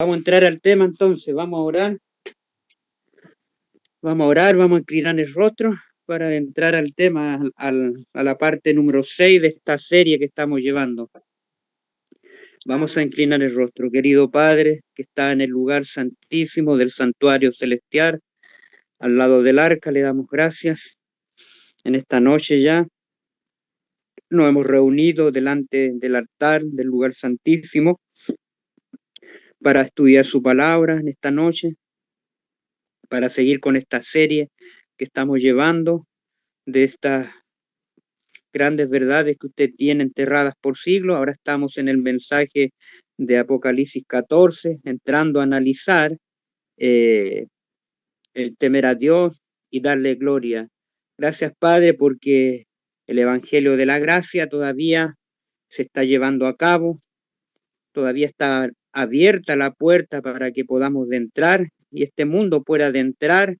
Vamos a entrar al tema entonces, vamos a orar, vamos a inclinar el rostro para entrar al tema, a la parte número 6 de esta serie que estamos llevando. Vamos a inclinar el rostro, querido Padre, que está en el lugar santísimo del santuario celestial, al lado del arca, le damos gracias. En esta noche ya nos hemos reunido delante del altar del lugar santísimo para estudiar su palabra en esta noche, para seguir con esta serie que estamos llevando de estas grandes verdades que usted tiene enterradas por siglos. Ahora estamos en el mensaje de Apocalipsis 14, entrando a analizar el temer a Dios y darle gloria. Gracias, Padre, porque el Evangelio de la Gracia todavía se está llevando a cabo, todavía está abierta la puerta para que podamos entrar y este mundo pueda adentrar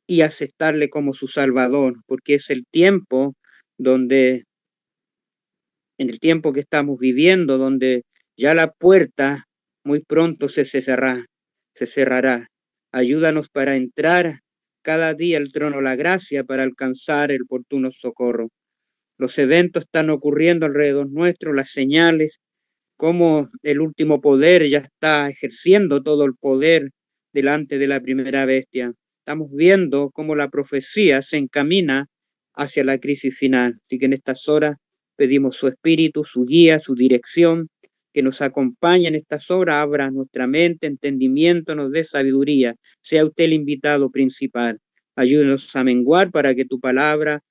y aceptarle como su Salvador, porque es el tiempo donde, en el tiempo que estamos viviendo, donde ya la puerta muy pronto se cerrará. Ayúdanos para entrar cada día al trono de la gracia para alcanzar el oportuno socorro. Los eventos están ocurriendo alrededor nuestro, las señales, cómo el último poder ya está ejerciendo todo el poder delante de la primera bestia. Estamos viendo cómo la profecía se encamina hacia la crisis final. Así que en estas horas pedimos su espíritu, su guía, su dirección, que nos acompañe en estas horas, abra nuestra mente, entendimiento, nos dé sabiduría. Sea usted el invitado principal. Ayúdenos a menguar para que tu palabra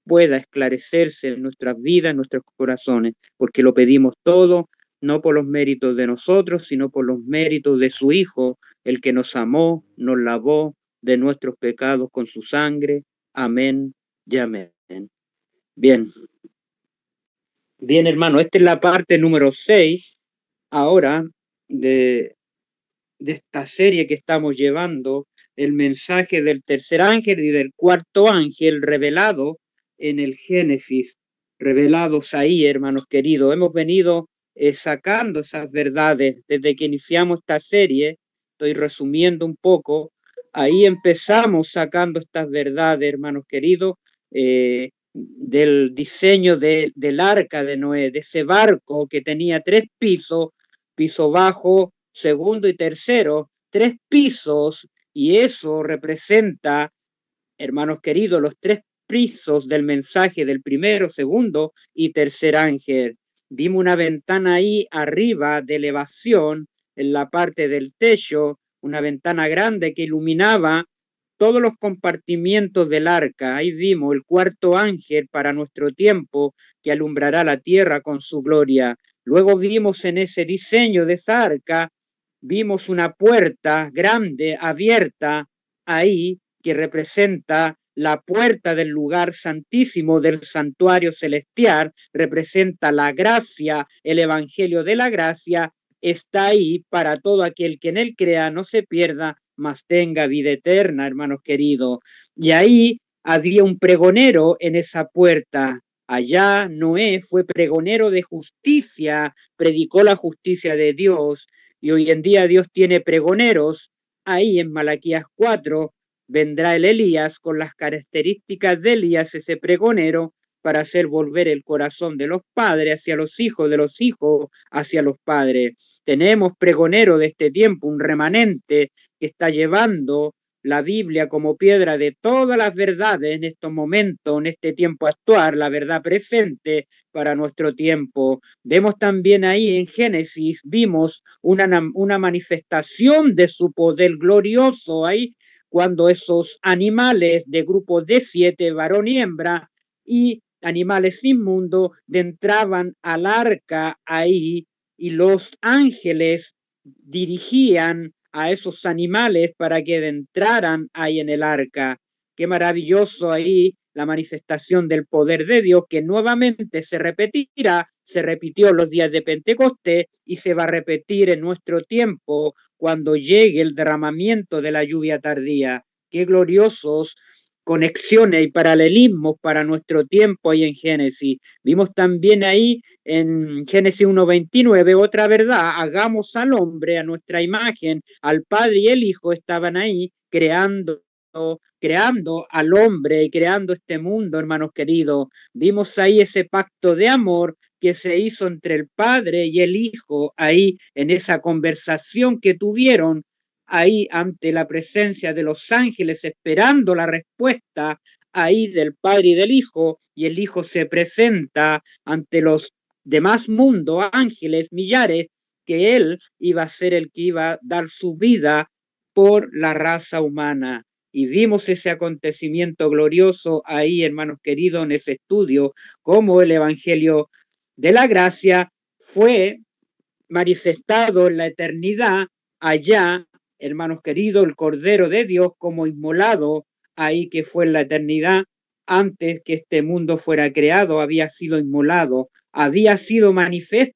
pueda esclarecerse en nuestras vidas, en nuestros corazones, porque lo pedimos todo, no por los méritos de nosotros, sino por los méritos de su Hijo, el que nos amó, nos lavó de nuestros pecados con su sangre. Amén y amén. Bien. Bien, hermano, esta es la parte número 6 ahora de esta serie que estamos llevando, el mensaje del tercer ángel y del cuarto ángel revelado en el Génesis, revelados ahí, hermanos queridos. Hemos venido sacando esas verdades desde que iniciamos esta serie. Estoy resumiendo un poco. Ahí empezamos sacando estas verdades, hermanos queridos, del diseño del arca de Noé, de ese barco que tenía 3 pisos, piso bajo, segundo y tercero, 3 pisos, y eso representa, hermanos queridos, los 3 pisos del mensaje del primero, segundo y tercer ángel. Vimos una ventana ahí arriba de elevación en la parte del techo, una ventana grande que iluminaba todos los compartimientos del arca. Ahí vimos el cuarto ángel para nuestro tiempo que alumbrará la tierra con su gloria. Luego vimos en ese diseño de esa arca, vimos una puerta grande abierta ahí que representa la puerta del lugar santísimo del santuario celestial, representa la gracia, el evangelio de la gracia, está ahí para todo aquel que en él crea, no se pierda, mas tenga vida eterna, hermanos queridos. Y ahí había un pregonero en esa puerta. Allá Noé fue pregonero de justicia, predicó la justicia de Dios, y hoy en día Dios tiene pregoneros. Ahí en Malaquías 4 vendrá el Elías con las características de Elías, ese pregonero, para hacer volver el corazón de los padres hacia los hijos, de los hijos hacia los padres. Tenemos pregonero de este tiempo, un remanente que está llevando la Biblia como piedra de todas las verdades en estos momentos, en este tiempo actual, la verdad presente para nuestro tiempo. Vemos también ahí en Génesis, vimos una manifestación de su poder glorioso ahí, cuando esos animales de grupos de 7, varón y hembra, y animales inmundos, entraban al arca ahí, y los ángeles dirigían a esos animales para que entraran ahí en el arca. Qué maravilloso ahí la manifestación del poder de Dios, que nuevamente se repetirá, se repitió los días de Pentecostés y se va a repetir en nuestro tiempo cuando llegue el derramamiento de la lluvia tardía. Qué gloriosos conexiones y paralelismos para nuestro tiempo ahí en Génesis. Vimos también ahí en Génesis 1:29 otra verdad: hagamos al hombre a nuestra imagen. Al Padre y el Hijo estaban ahí creando al hombre y creando este mundo, hermanos queridos. Vimos ahí ese pacto de amor que se hizo entre el Padre y el Hijo, ahí en esa conversación que tuvieron ahí ante la presencia de los ángeles, esperando la respuesta ahí del Padre y del Hijo, y el Hijo se presenta ante los demás mundos, ángeles, millares, que él iba a ser el que iba a dar su vida por la raza humana. Y vimos ese acontecimiento glorioso ahí, hermanos queridos, en ese estudio, cómo el Evangelio de la Gracia fue manifestado en la eternidad allá, hermanos queridos, el Cordero de Dios como inmolado ahí, que fue en la eternidad, antes que este mundo fuera creado, había sido inmolado, había sido manifestado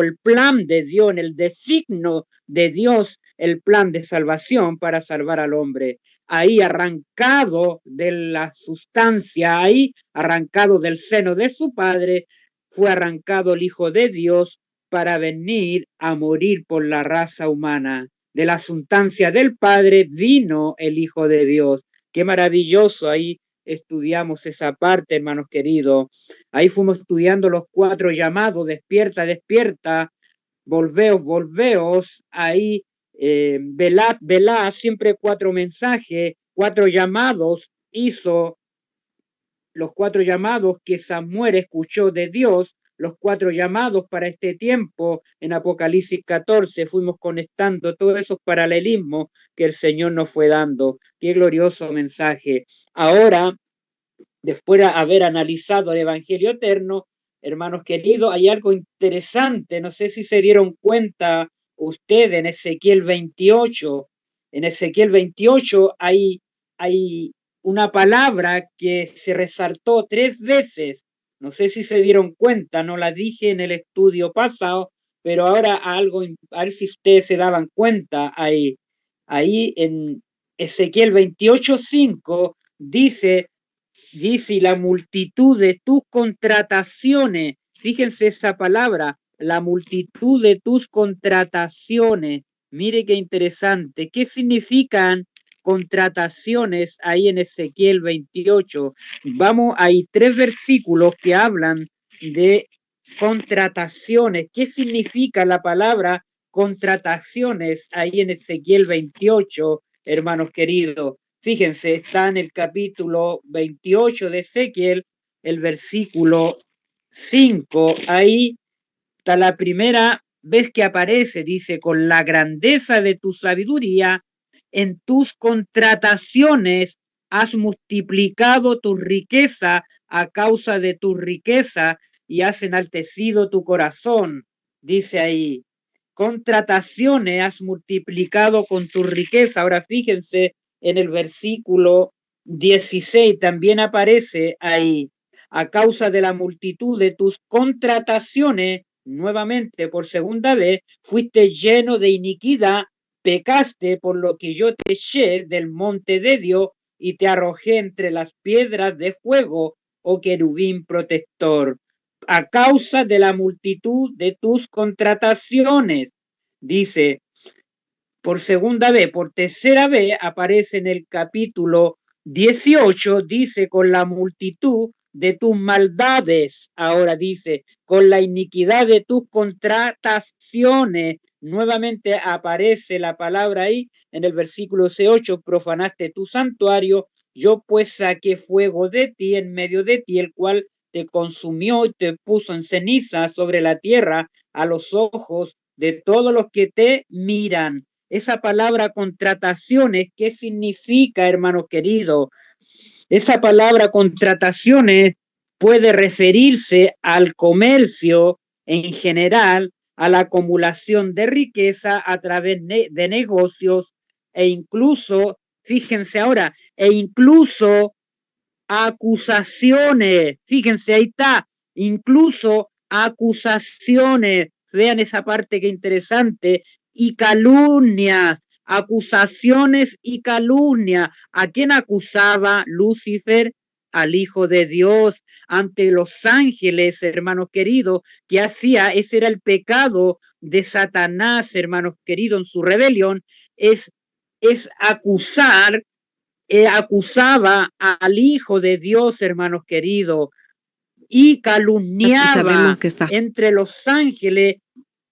el plan de Dios, en el designio de Dios, el plan de salvación para salvar al hombre. Ahí arrancado de la sustancia, ahí arrancado del seno de su Padre, fue arrancado el Hijo de Dios para venir a morir por la raza humana. De la sustancia del Padre vino el Hijo de Dios. Qué maravilloso, ahí estudiamos esa parte, hermanos queridos. Ahí fuimos estudiando los 4 llamados: despierta, despierta, volveos, volveos. Ahí, velad, velad, siempre 4 mensajes, 4 llamados hizo, los 4 llamados que Samuel escuchó de Dios, los 4 llamados para este tiempo. En Apocalipsis 14 fuimos conectando todos esos paralelismos que el Señor nos fue dando. Qué glorioso mensaje. Ahora, después de haber analizado el Evangelio eterno, hermanos queridos, hay algo interesante. No sé si se dieron cuenta ustedes en Ezequiel 28. En Ezequiel 28 hay una palabra que se resaltó 3 veces. No sé si se dieron cuenta, no la dije en el estudio pasado, pero ahora algo, a ver si ustedes se daban cuenta ahí. Ahí en Ezequiel 28:5 dice: y la multitud de tus contrataciones, fíjense esa palabra, la multitud de tus contrataciones. Mire qué interesante. ¿Qué significan contrataciones ahí en Ezequiel 28? Vamos, hay 3 versículos que hablan de contrataciones. ¿Qué significa la palabra contrataciones ahí en Ezequiel 28, hermanos queridos? Fíjense, está en el capítulo 28 de Ezequiel, el versículo 5. Ahí está la primera vez que aparece, dice: con la grandeza de tu sabiduría, en tus contrataciones has multiplicado tu riqueza a causa de tu riqueza y has enaltecido tu corazón. Dice ahí, contrataciones has multiplicado con tu riqueza. Ahora fíjense, en el versículo 16 también aparece ahí: a causa de la multitud de tus contrataciones, nuevamente por segunda vez, fuiste lleno de iniquidad, pecaste, por lo que yo te eché del monte de Dios y te arrojé entre las piedras de fuego, oh querubín protector. A causa de la multitud de tus contrataciones, dice, por segunda vez, por tercera vez, aparece en el capítulo 18, dice: con la multitud de tus maldades, ahora dice, con la iniquidad de tus contrataciones. Nuevamente aparece la palabra ahí en el versículo 18: profanaste tu santuario, yo pues saqué fuego de ti, en medio de ti, el cual te consumió y te puso en ceniza sobre la tierra a los ojos de todos los que te miran. Esa palabra contrataciones, ¿qué significa, hermano querido? Esa palabra contrataciones puede referirse al comercio en general, a la acumulación de riqueza a través de negocios, e incluso, fíjense ahora, e incluso acusaciones. Fíjense, ahí está, incluso acusaciones. Vean esa parte que interesante. Y calumnias. acusaciones y calumnia. ¿A quién acusaba Lucifer? Al Hijo de Dios ante los ángeles, hermanos queridos, que hacía, ese era el pecado de Satanás, hermanos queridos, en su rebelión, es acusar, acusaba al Hijo de Dios, hermanos queridos, y calumniaba entre los ángeles,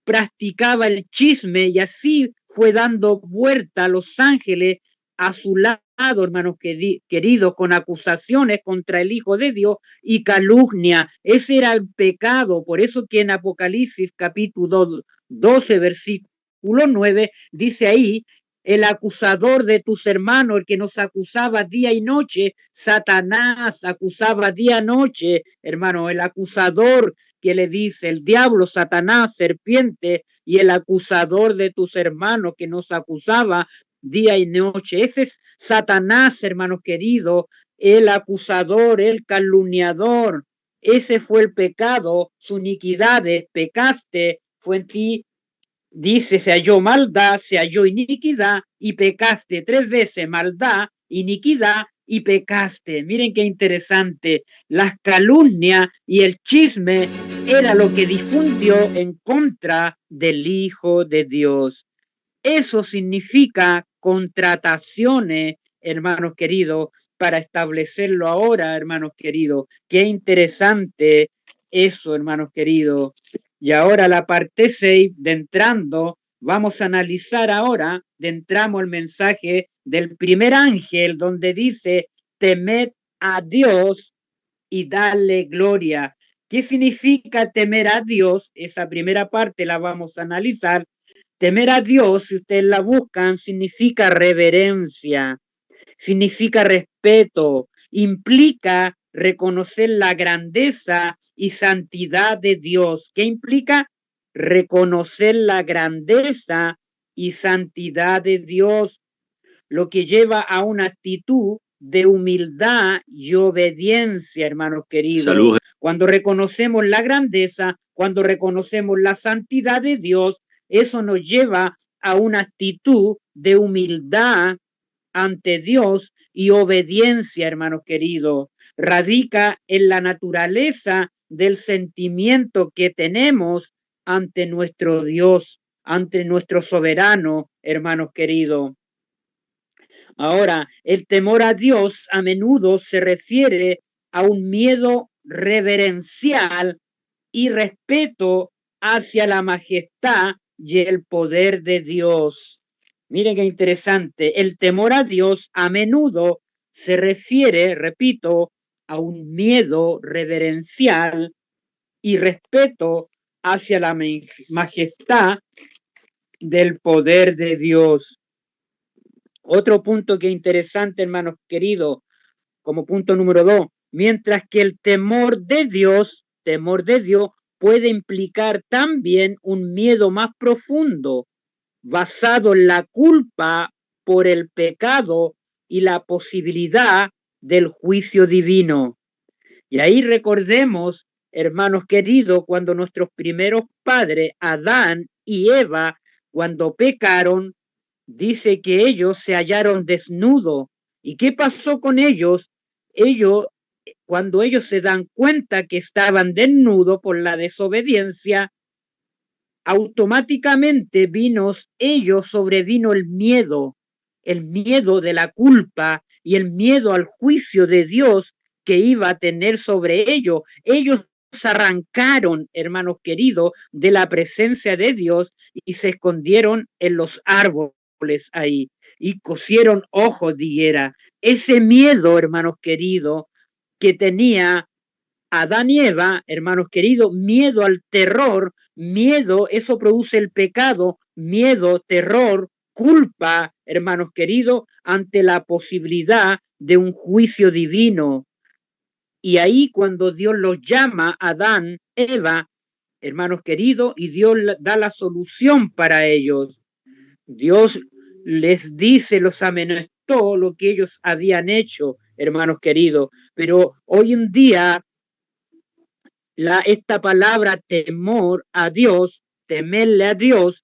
practicaba el chisme y así fue dando vuelta a los ángeles a su lado, hermanos queridos, con acusaciones contra el Hijo de Dios y calumnia. Ese era el pecado. Por eso que en Apocalipsis capítulo 12, versículo 9, dice ahí: el acusador de tus hermanos, el que nos acusaba día y noche, Satanás acusaba día y noche, hermano, el acusador que le dice el diablo, Satanás, serpiente, y el acusador de tus hermanos que nos acusaba día y noche. Ese es Satanás, hermano querido, el acusador, el calumniador. Ese fue el pecado, su iniquidad, pecaste, fue en ti. Dice, se halló maldad, se halló iniquidad y pecaste 3 veces, maldad, iniquidad y pecaste. Miren qué interesante. Las calumnias y el chisme era lo que difundió en contra del Hijo de Dios. Eso significa contrataciones, hermanos queridos, para establecerlo ahora, hermanos queridos. Qué interesante eso, hermanos queridos. Y ahora la parte 6, de entrando, vamos a analizar ahora, de entramos el mensaje del primer ángel, donde dice, temed a Dios y darle gloria. ¿Qué significa temer a Dios? Esa primera parte la vamos a analizar. Temer a Dios, si ustedes la buscan, significa reverencia, significa respeto, implica reconocer la grandeza y santidad de Dios. ¿Qué implica? Reconocer la grandeza y santidad de Dios, lo que lleva a una actitud de humildad y obediencia, hermanos queridos. Salud. Cuando reconocemos la grandeza, cuando reconocemos la santidad de Dios, eso nos lleva a una actitud de humildad ante Dios y obediencia, hermanos queridos. Radica en la naturaleza del sentimiento que tenemos ante nuestro Dios, ante nuestro soberano, hermanos queridos. Ahora, el temor a Dios a menudo se refiere a un miedo reverencial y respeto hacia la majestad y el poder de Dios. Miren qué interesante. El temor a Dios a menudo se refiere, repito, a un miedo reverencial y respeto hacia la majestad del poder de Dios. Otro punto que es interesante, hermanos queridos, como punto número 2, mientras que el temor de Dios puede implicar también un miedo más profundo, basado en la culpa por el pecado y la posibilidad del juicio divino. Y ahí recordemos, hermanos queridos, cuando nuestros primeros padres, Adán y Eva, cuando pecaron, dice que ellos se hallaron desnudos. ¿Y qué pasó con ellos? Cuando ellos se dan cuenta que estaban desnudos por la desobediencia, automáticamente sobrevino el miedo de la culpa y el miedo al juicio de Dios que iba a tener sobre ellos. Ellos se arrancaron, hermanos queridos, de la presencia de Dios y se escondieron en los árboles ahí y cosieron ojos de higuera. Ese miedo, hermanos queridos, que tenía Adán y Eva, hermanos queridos, miedo al terror, miedo, eso produce el pecado, miedo, terror, culpa, hermanos queridos, ante la posibilidad de un juicio divino. Y ahí cuando Dios los llama, Adán, Eva, hermanos queridos, y Dios da la solución para ellos. Dios les dice, los amonestó lo que ellos habían hecho, hermanos queridos. Pero hoy en día, esta palabra temor a Dios, temerle a Dios,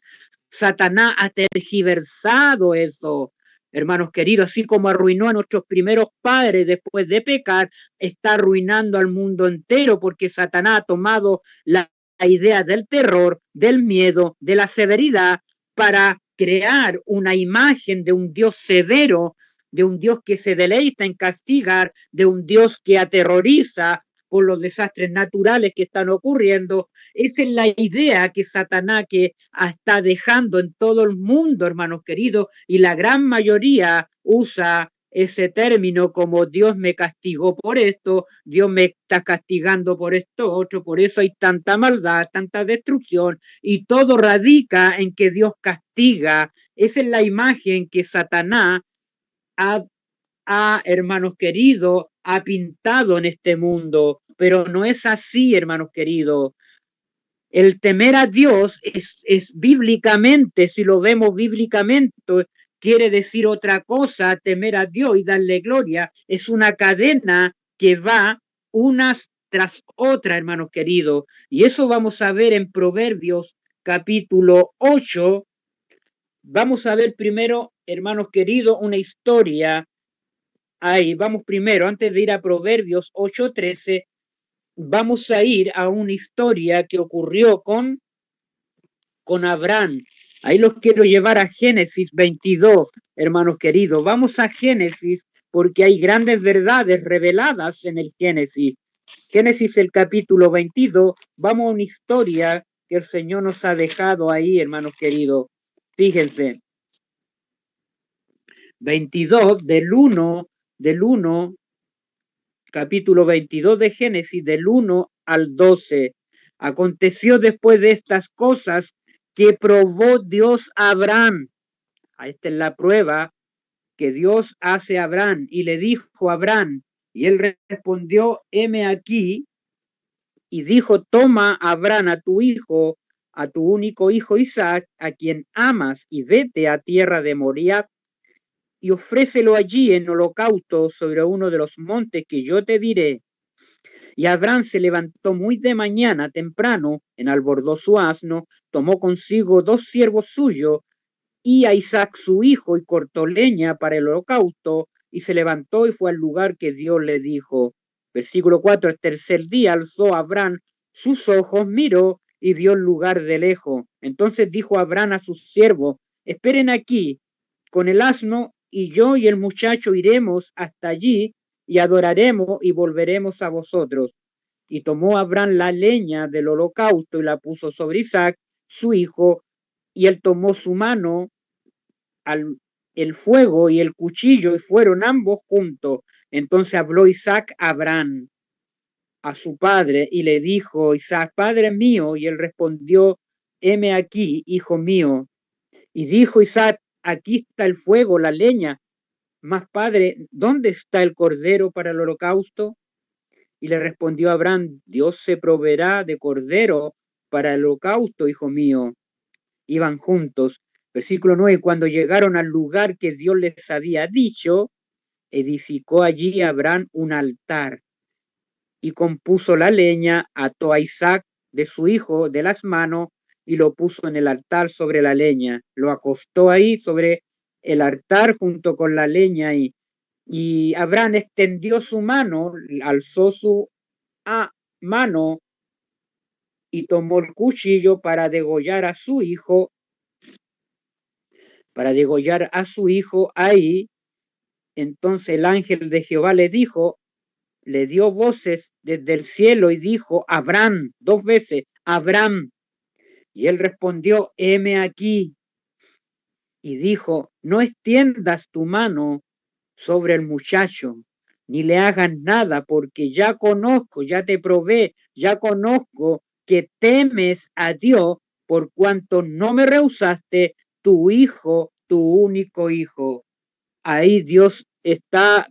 Satanás ha tergiversado eso, hermanos queridos, así como arruinó a nuestros primeros padres después de pecar, está arruinando al mundo entero porque Satanás ha tomado la idea del terror, del miedo, de la severidad para crear una imagen de un Dios severo, de un Dios que se deleita en castigar, de un Dios que aterroriza por los desastres naturales que están ocurriendo. Esa es la idea que Satanás que está dejando en todo el mundo, hermanos queridos, y la gran mayoría usa ese término como Dios me castigó por esto, Dios me está castigando por esto otro, por eso hay tanta maldad, tanta destrucción, y todo radica en que Dios castiga. Esa es la imagen que Satanás hermanos queridos, ha pintado en este mundo, pero no es así, hermanos queridos. El temer a Dios es bíblicamente, si lo vemos bíblicamente, quiere decir otra cosa. Temer a Dios y darle gloria es una cadena que va unas tras otra, hermanos queridos. Y eso vamos a ver en Proverbios capítulo 8. Vamos a ver primero, hermanos queridos, una historia. Ahí vamos primero, antes de ir a Proverbios 8:13, vamos a ir a una historia que ocurrió con Abraham. Ahí los quiero llevar a Génesis 22, hermanos queridos. Vamos a Génesis porque hay grandes verdades reveladas en el Génesis. Génesis, el capítulo 22, vamos a una historia que el Señor nos ha dejado ahí, hermanos queridos. Fíjense, 22 del 1, capítulo 22 de Génesis, del 1 al 12. Aconteció después de estas cosas que probó Dios a Abraham. Esta es la prueba que Dios hace a Abraham, y le dijo a Abraham, y él respondió, heme aquí, y dijo, toma Abraham a tu hijo, a tu único hijo Isaac, a quien amas, y vete a tierra de Moriah, y ofrécelo allí en holocausto sobre uno de los montes que yo te diré. Y Abraham se levantó muy de mañana temprano, enalbordó su asno, tomó consigo 2 siervos suyos y a Isaac su hijo, y cortó leña para el holocausto, y se levantó y fue al lugar que Dios le dijo. Versículo 4, el tercer día alzó Abraham sus ojos, miró y vio el lugar de lejos. Entonces dijo Abraham a sus siervos, esperen aquí con el asno, y yo y el muchacho iremos hasta allí y adoraremos y volveremos a vosotros. Y tomó Abraham la leña del holocausto y la puso sobre Isaac, su hijo, y él tomó su mano el fuego y el cuchillo, y fueron ambos juntos. Entonces habló Isaac a Abraham, a su padre, y le dijo, Isaac, padre mío, y él respondió, heme aquí, hijo mío. Y dijo Isaac, aquí está el fuego, la leña, mas padre, ¿dónde está el cordero para el holocausto? Y le respondió Abraham, Dios se proveerá de cordero para el holocausto, hijo mío. Iban juntos. Versículo 9, cuando llegaron al lugar que Dios les había dicho, edificó allí Abraham un altar y compuso la leña, ató a Isaac de su hijo de las manos y lo puso en el altar sobre la leña. Lo acostó ahí sobre el altar junto con la leña y Abraham extendió su mano, alzó su mano y tomó el cuchillo para degollar a su hijo, ahí. Entonces el ángel de Jehová le dio voces desde el cielo y dijo, Abraham, 2 veces, Abraham. Y él respondió, heme aquí. Y dijo, no extiendas tu mano sobre el muchacho, ni le hagas nada, porque ya conozco, ya te probé, ya conozco que temes a Dios, por cuanto no me rehusaste tu hijo, tu único hijo. Ahí Dios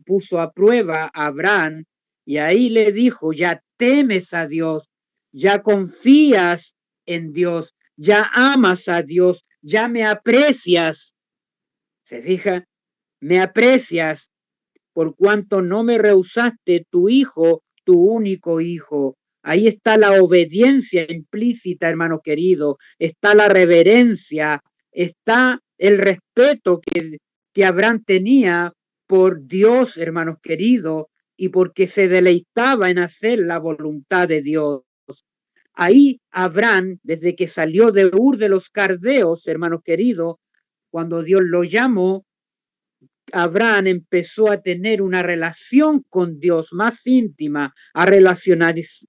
puso a prueba a Abraham, y ahí le dijo, ya temes a Dios, ya confías en Dios, ya amas a Dios, ya me aprecias. ¿Se fija? Me aprecias por cuanto no me rehusaste tu hijo, tu único hijo. Ahí está la obediencia implícita, hermano querido, está la reverencia, está el respeto que Abraham tenía por Dios, hermanos queridos, y porque se deleitaba en hacer la voluntad de Dios. Ahí Abraham, desde que salió de Ur de los Caldeos, hermanos queridos, cuando Dios lo llamó, Abraham empezó a tener una relación con Dios más íntima, a relacionarse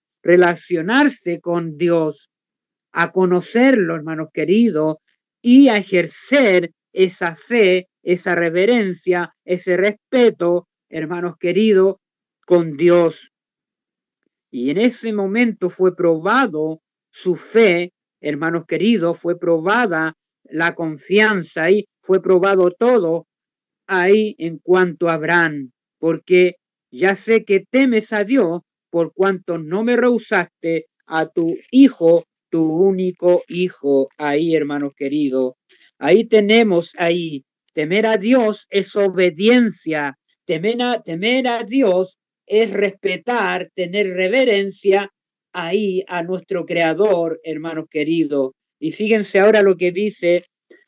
con Dios, a conocerlo, hermanos queridos, y a ejercer esa fe, esa reverencia, ese respeto, hermanos queridos, con Dios. Y en ese momento fue probado su fe, hermanos queridos, fue probada la confianza y fue probado todo ahí en cuanto a Abraham, porque ya sé que temes a Dios por cuanto no me rehusaste a tu hijo, tu único hijo, ahí, hermanos queridos. Ahí tenemos, ahí, temer a Dios es obediencia, temer a Dios es respetar, tener reverencia ahí a nuestro Creador, hermanos queridos. Y fíjense ahora lo que dice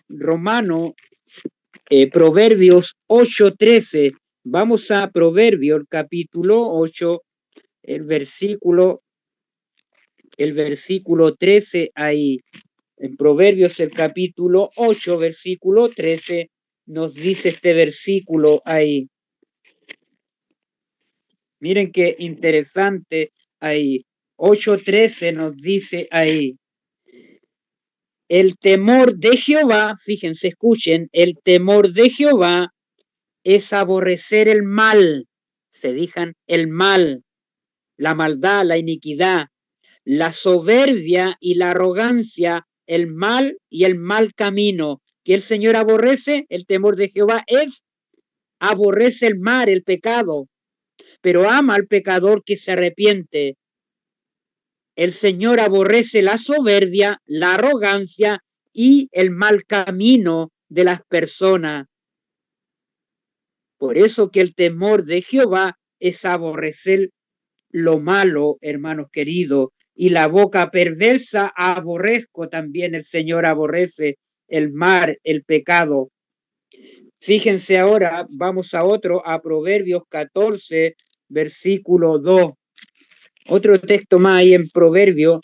Romano Proverbios 8:13. Vamos a Proverbios capítulo 8, el versículo 13 ahí. En Proverbios el capítulo 8, versículo 13, nos dice este versículo ahí. Miren qué interesante ahí. 8:13 nos dice ahí. El temor de Jehová, fíjense, escuchen, el temor de Jehová es aborrecer el mal, se dijan el mal, la maldad, la iniquidad, la soberbia y la arrogancia, el mal y el mal camino. Que el Señor aborrece, el temor de Jehová es, aborrece el mal, el pecado, pero ama al pecador que se arrepiente. El Señor aborrece la soberbia, la arrogancia y el mal camino de las personas. Por eso que el temor de Jehová es aborrecer lo malo, hermanos queridos, y la boca perversa aborrezco también, el Señor aborrece el mal, el pecado. Fíjense ahora, vamos a otro, a Proverbios 14, versículo 2. Otro texto más ahí en Proverbios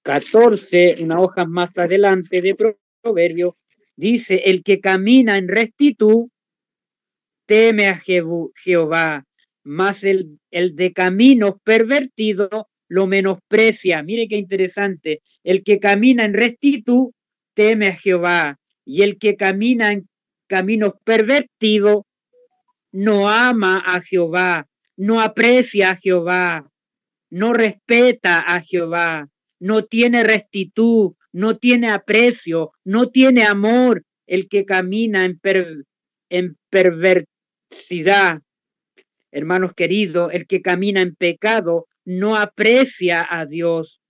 14, una hoja más adelante de Proverbios, dice, el que camina en rectitud teme a Jehová, mas el de caminos pervertidos lo menosprecia. Mire qué interesante. El que camina en rectitud teme a Jehová, y el que camina en caminos pervertidos no ama a Jehová, no aprecia a Jehová, no respeta a Jehová, no tiene rectitud, no tiene aprecio, no tiene amor. El que camina en perversidad, hermanos queridos, el que camina en pecado no aprecia a Dios.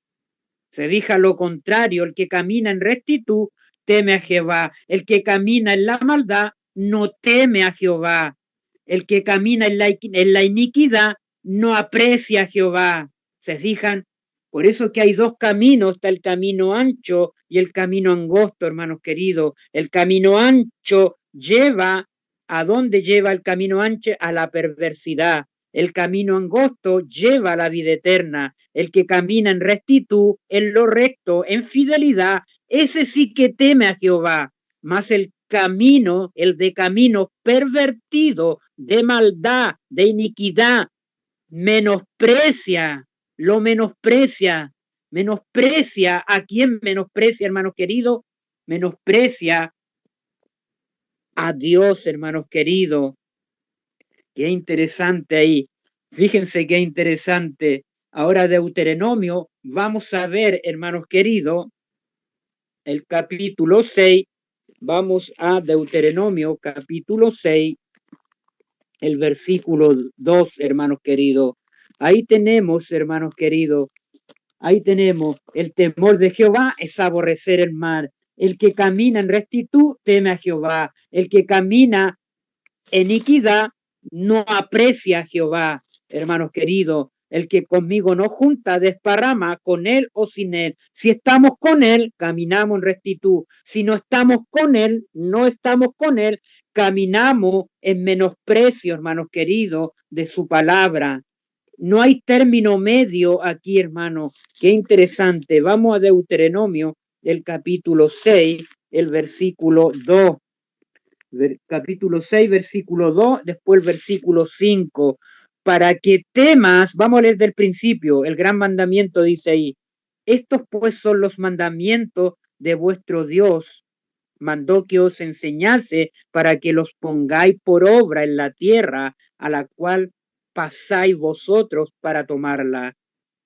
Se dijo lo contrario, el que camina en rectitud teme a Jehová, el que camina en la maldad no teme a Jehová, el que camina en la iniquidad no aprecia a Jehová. ¿Se fijan? Por eso que hay dos caminos, está el camino ancho y el camino angosto, hermanos queridos. El camino ancho lleva, ¿a dónde lleva el camino ancho? A la perversidad. El camino angosto lleva a la vida eterna. El que camina en rectitud, en lo recto, en fidelidad, ese sí que teme a Jehová. Mas el camino, el de camino pervertido, de maldad, de iniquidad, menosprecia, lo menosprecia. Menosprecia. ¿A quién menosprecia, hermanos queridos? Menosprecia a Dios, hermanos queridos. Qué interesante ahí. Fíjense qué interesante. Ahora Deuteronomio, vamos a ver, hermanos queridos, el capítulo 6. Vamos a Deuteronomio, capítulo 6, el versículo 2, hermanos queridos. Ahí tenemos, hermanos queridos, ahí tenemos, el temor de Jehová es aborrecer el mal. El que camina en rectitud teme a Jehová. El que camina en iniquidad no aprecia a Jehová, hermanos queridos. El que conmigo no junta, desparrama, con él o sin él. Si estamos con él, caminamos en rectitud. Si no estamos con él, no estamos con él, caminamos en menosprecio, hermanos queridos, de su palabra. No hay término medio aquí, hermano. Qué interesante. Vamos a Deuteronomio, el capítulo 6, el versículo 2. Capítulo 6, versículo 2, después el versículo 5. Para que temas, vamos a leer del principio, el gran mandamiento dice ahí, estos pues son los mandamientos de vuestro Dios, mandó que os enseñase para que los pongáis por obra en la tierra a la cual pasáis vosotros para tomarla.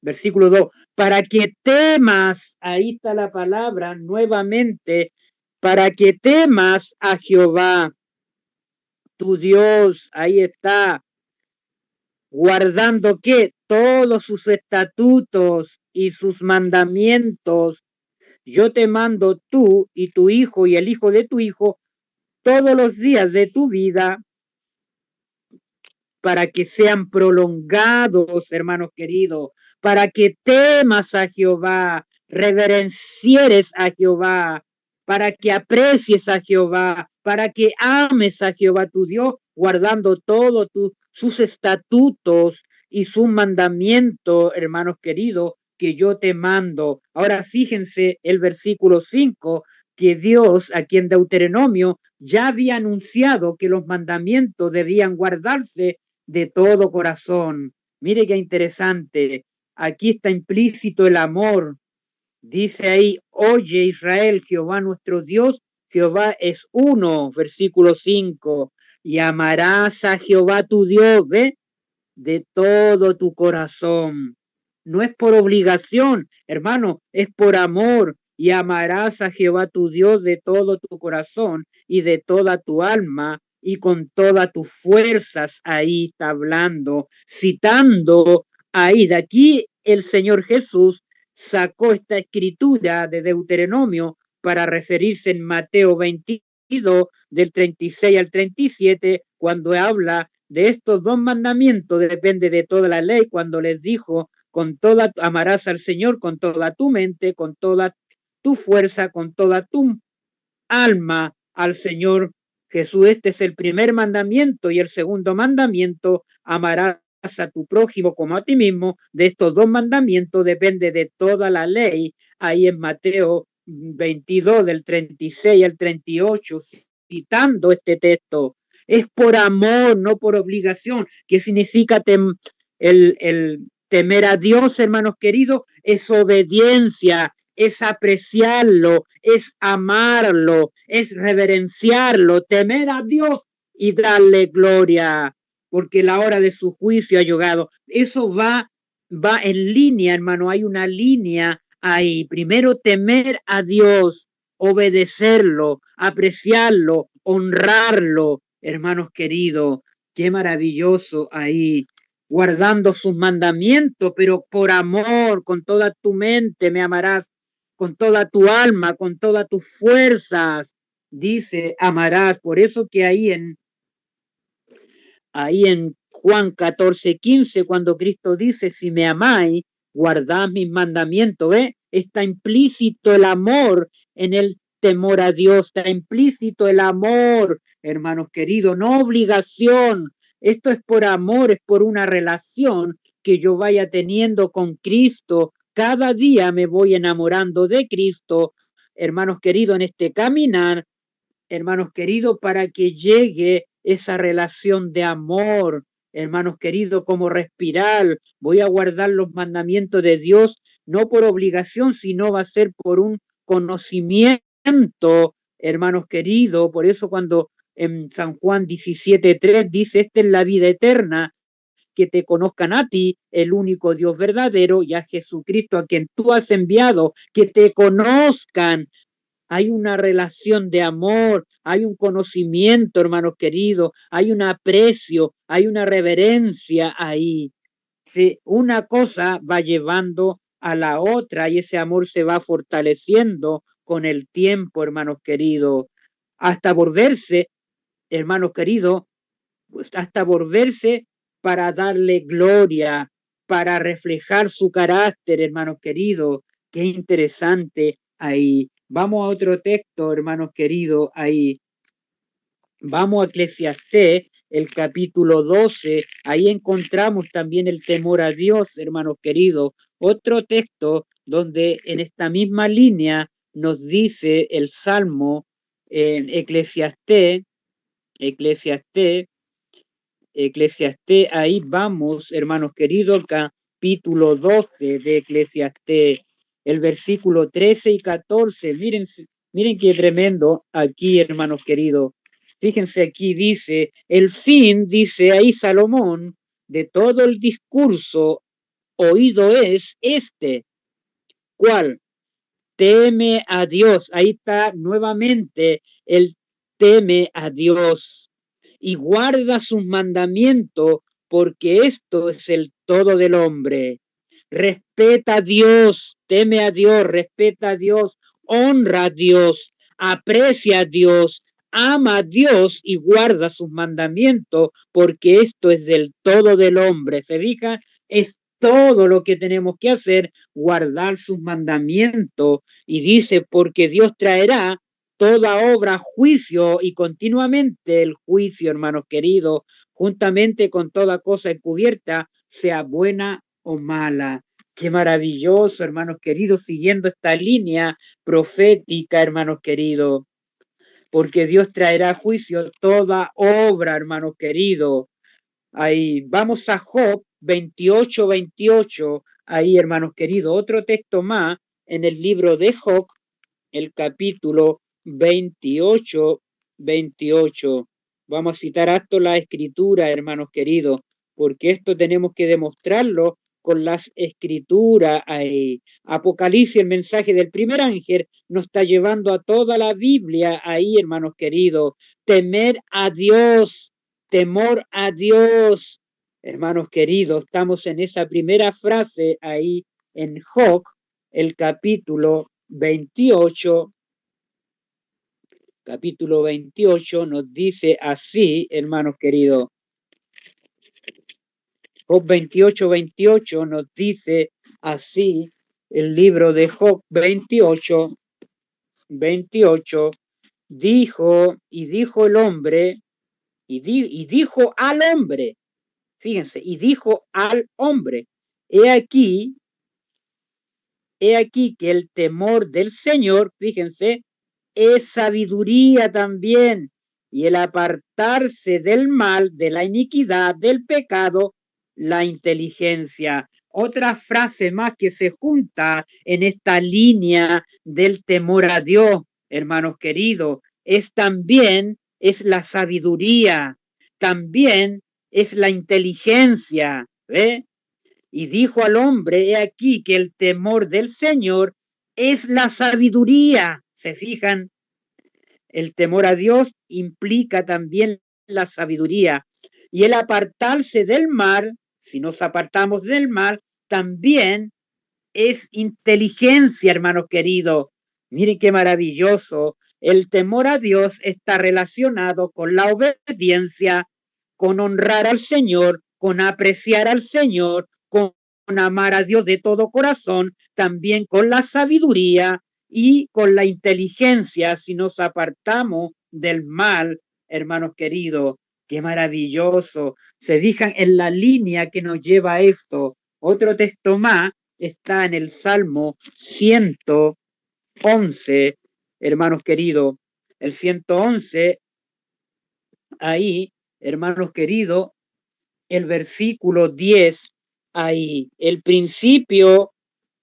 Versículo 2, para que temas, ahí está la palabra nuevamente, para que temas a Jehová, tu Dios, ahí está, guardando que todos sus estatutos y sus mandamientos, yo te mando tú y tu hijo y el hijo de tu hijo todos los días de tu vida para que sean prolongados, hermanos queridos, para que temas a Jehová, reverencieres a Jehová, para que aprecies a Jehová, para que ames a Jehová tu Dios, guardando todos sus estatutos y sus mandamientos, hermanos queridos, que yo te mando. Ahora fíjense el versículo 5, que Dios, aquí en Deuteronomio, ya había anunciado que los mandamientos debían guardarse de todo corazón. Mire qué interesante. Aquí está implícito el amor. Dice ahí, oye Israel, Jehová nuestro Dios, Jehová es uno, versículo 5. Y amarás a Jehová tu Dios, ¿ve? De todo tu corazón. No es por obligación, hermano, es por amor. Y amarás a Jehová tu Dios de todo tu corazón y de toda tu alma y con todas tus fuerzas. Ahí está hablando, citando ahí. De aquí el Señor Jesús sacó esta escritura de Deuteronomio para referirse en Mateo 22, del 36 al 37, cuando habla de estos dos mandamientos, depende de toda la ley, cuando les dijo, con toda, amarás al Señor con toda tu mente, con toda tu fuerza, con toda tu alma al Señor Jesús. Este es el primer mandamiento, y el segundo mandamiento, amarás a tu prójimo como a ti mismo. De estos dos mandamientos depende de toda la ley, ahí en Mateo 22, del 36 al 38, citando este texto. Es por amor, no por obligación. ¿Qué significa el temer a Dios, hermanos queridos? Es obediencia, es apreciarlo, es amarlo, es reverenciarlo, temer a Dios y darle gloria, porque la hora de su juicio ha llegado. Eso va en línea, hermano, hay una línea ahí. Primero temer a Dios, obedecerlo, apreciarlo, honrarlo, hermanos queridos. Qué maravilloso ahí, guardando sus mandamientos, pero por amor, con toda tu mente me amarás, con toda tu alma, con todas tus fuerzas, dice, amarás. Por eso que ahí en Juan 14:15, cuando Cristo dice, si me amáis, guardad mis mandamientos, ¿eh? Está implícito el amor en el temor a Dios, está implícito el amor, hermanos queridos, no obligación. Esto es por amor, es por una relación que yo vaya teniendo con Cristo. Cada día me voy enamorando de Cristo, hermanos queridos, en este caminar, hermanos queridos, para que llegue esa relación de amor, hermanos queridos, como respirar. Voy a guardar los mandamientos de Dios, no por obligación, sino va a ser por un conocimiento, hermanos queridos. Por eso cuando en San Juan 17:3 dice, esta es la vida eterna, que te conozcan a ti, el único Dios verdadero, y a Jesucristo a quien tú has enviado, que te conozcan. Hay una relación de amor, hay un conocimiento, hermanos queridos, hay un aprecio, hay una reverencia ahí. Sí, una cosa va llevando a la otra y ese amor se va fortaleciendo con el tiempo, hermanos queridos, hasta volverse, hermanos queridos, hasta volverse para darle gloria, para reflejar su carácter, hermanos queridos. Qué interesante ahí. Vamos a otro texto, hermanos queridos, ahí. Vamos a Eclesiastés, el capítulo 12, ahí encontramos también el temor a Dios, hermanos queridos. Otro texto donde en esta misma línea nos dice el Salmo en Eclesiastés, ahí vamos, hermanos queridos, capítulo 12 de Eclesiastés, el versículo 13 y 14. Miren qué tremendo aquí, hermanos queridos. Fíjense aquí, dice, el fin, dice ahí Salomón, de todo el discurso oído es este. ¿Cuál? Teme a Dios. Ahí está nuevamente el teme a Dios y guarda sus mandamientos, porque esto es el todo del hombre. Respeta a Dios, teme a Dios, respeta a Dios, honra a Dios, aprecia a Dios, ama a Dios y guarda sus mandamientos, porque esto es del todo del hombre. ¿Se fijan? Es todo lo que tenemos que hacer, guardar sus mandamientos. Y dice, porque Dios traerá toda obra a juicio y continuamente el juicio, hermanos queridos, juntamente con toda cosa encubierta, sea buena o mala. Qué maravilloso, hermanos queridos, siguiendo esta línea profética, hermanos queridos, porque Dios traerá a juicio toda obra, hermanos queridos. Ahí vamos a Job 28, ahí, hermanos queridos, otro texto más en el libro de Job, el capítulo 28. Vamos a citar esto la escritura, hermanos queridos, porque esto tenemos que demostrarlo con las escrituras ahí. Apocalipsis, el mensaje del primer ángel, nos está llevando a toda la Biblia ahí, hermanos queridos. Temer a Dios, temor a Dios. Hermanos queridos, estamos en esa primera frase ahí en Job, el capítulo 28, nos dice así, hermanos queridos. Job 28 nos dice así, el libro de Job 28, dijo el hombre, y dijo al hombre, fíjense, y dijo al hombre, he aquí que el temor del Señor, fíjense, es sabiduría también, y el apartarse del mal, de la iniquidad, del pecado, la inteligencia. Otra frase más que se junta en esta línea del temor a Dios, hermanos queridos, es la sabiduría, también es la inteligencia, ¿ve? Y dijo al hombre, he aquí que el temor del Señor es la sabiduría. ¿Se fijan? El temor a Dios implica también la sabiduría. Y el apartarse del mal, si nos apartamos del mal, también es inteligencia, hermanos queridos. Miren qué maravilloso. El temor a Dios está relacionado con la obediencia, con honrar al Señor, con apreciar al Señor, con amar a Dios de todo corazón, también con la sabiduría y con la inteligencia si nos apartamos del mal, hermanos queridos. Qué maravilloso. Se fijan en la línea que nos lleva a esto. Otro texto más está en el Salmo 111, hermanos queridos. El 111, ahí, hermanos queridos, el versículo 10, ahí, el principio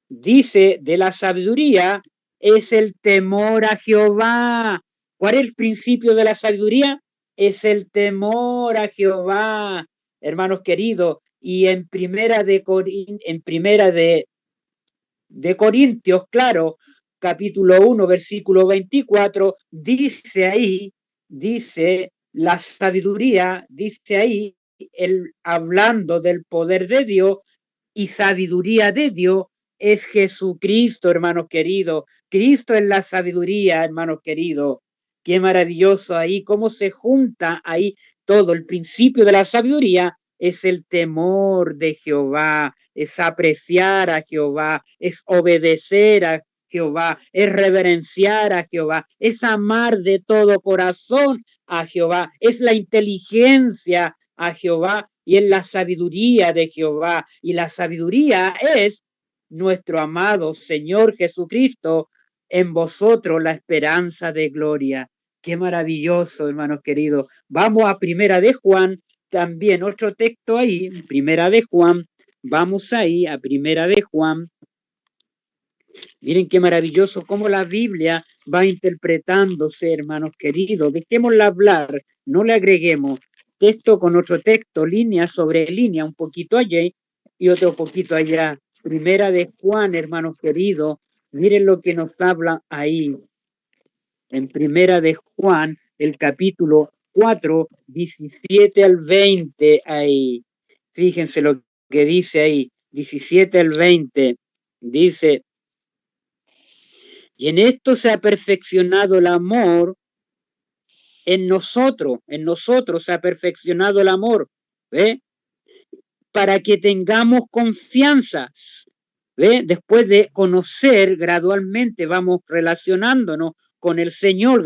dice de la sabiduría es el temor a Jehová. ¿Cuál es el principio de la sabiduría? Es el temor a Jehová, hermanos queridos. Y en primera de Corintios, claro, capítulo 1, versículo 24, dice la sabiduría, dice ahí, hablando del poder de Dios y sabiduría de Dios, es Jesucristo, hermanos queridos. Cristo es la sabiduría, hermanos queridos. Qué maravilloso ahí, cómo se junta ahí todo el principio de la sabiduría es el temor de Jehová, es apreciar a Jehová, es obedecer a Jehová, es reverenciar a Jehová, es amar de todo corazón a Jehová, es la inteligencia a Jehová y es la sabiduría de Jehová. Y la sabiduría es nuestro amado Señor Jesucristo, en vosotros la esperanza de gloria. Qué maravilloso, hermanos queridos. Vamos a Primera de Juan, también otro texto ahí, Primera de Juan. Vamos ahí a Primera de Juan. Miren qué maravilloso cómo la Biblia va interpretándose, hermanos queridos. Dejémosla hablar, no le agreguemos texto con otro texto, línea sobre línea, un poquito allá y otro poquito allá. Primera de Juan, hermanos queridos, miren lo que nos habla ahí. En Primera de Juan, el capítulo 4, 17 al 20, ahí. Fíjense lo que dice ahí, 17 al 20. Dice: y en esto se ha perfeccionado el amor en nosotros se ha perfeccionado el amor, ¿ve? Para que tengamos confianza, ¿ve? Después de conocer gradualmente, vamos relacionándonos con el Señor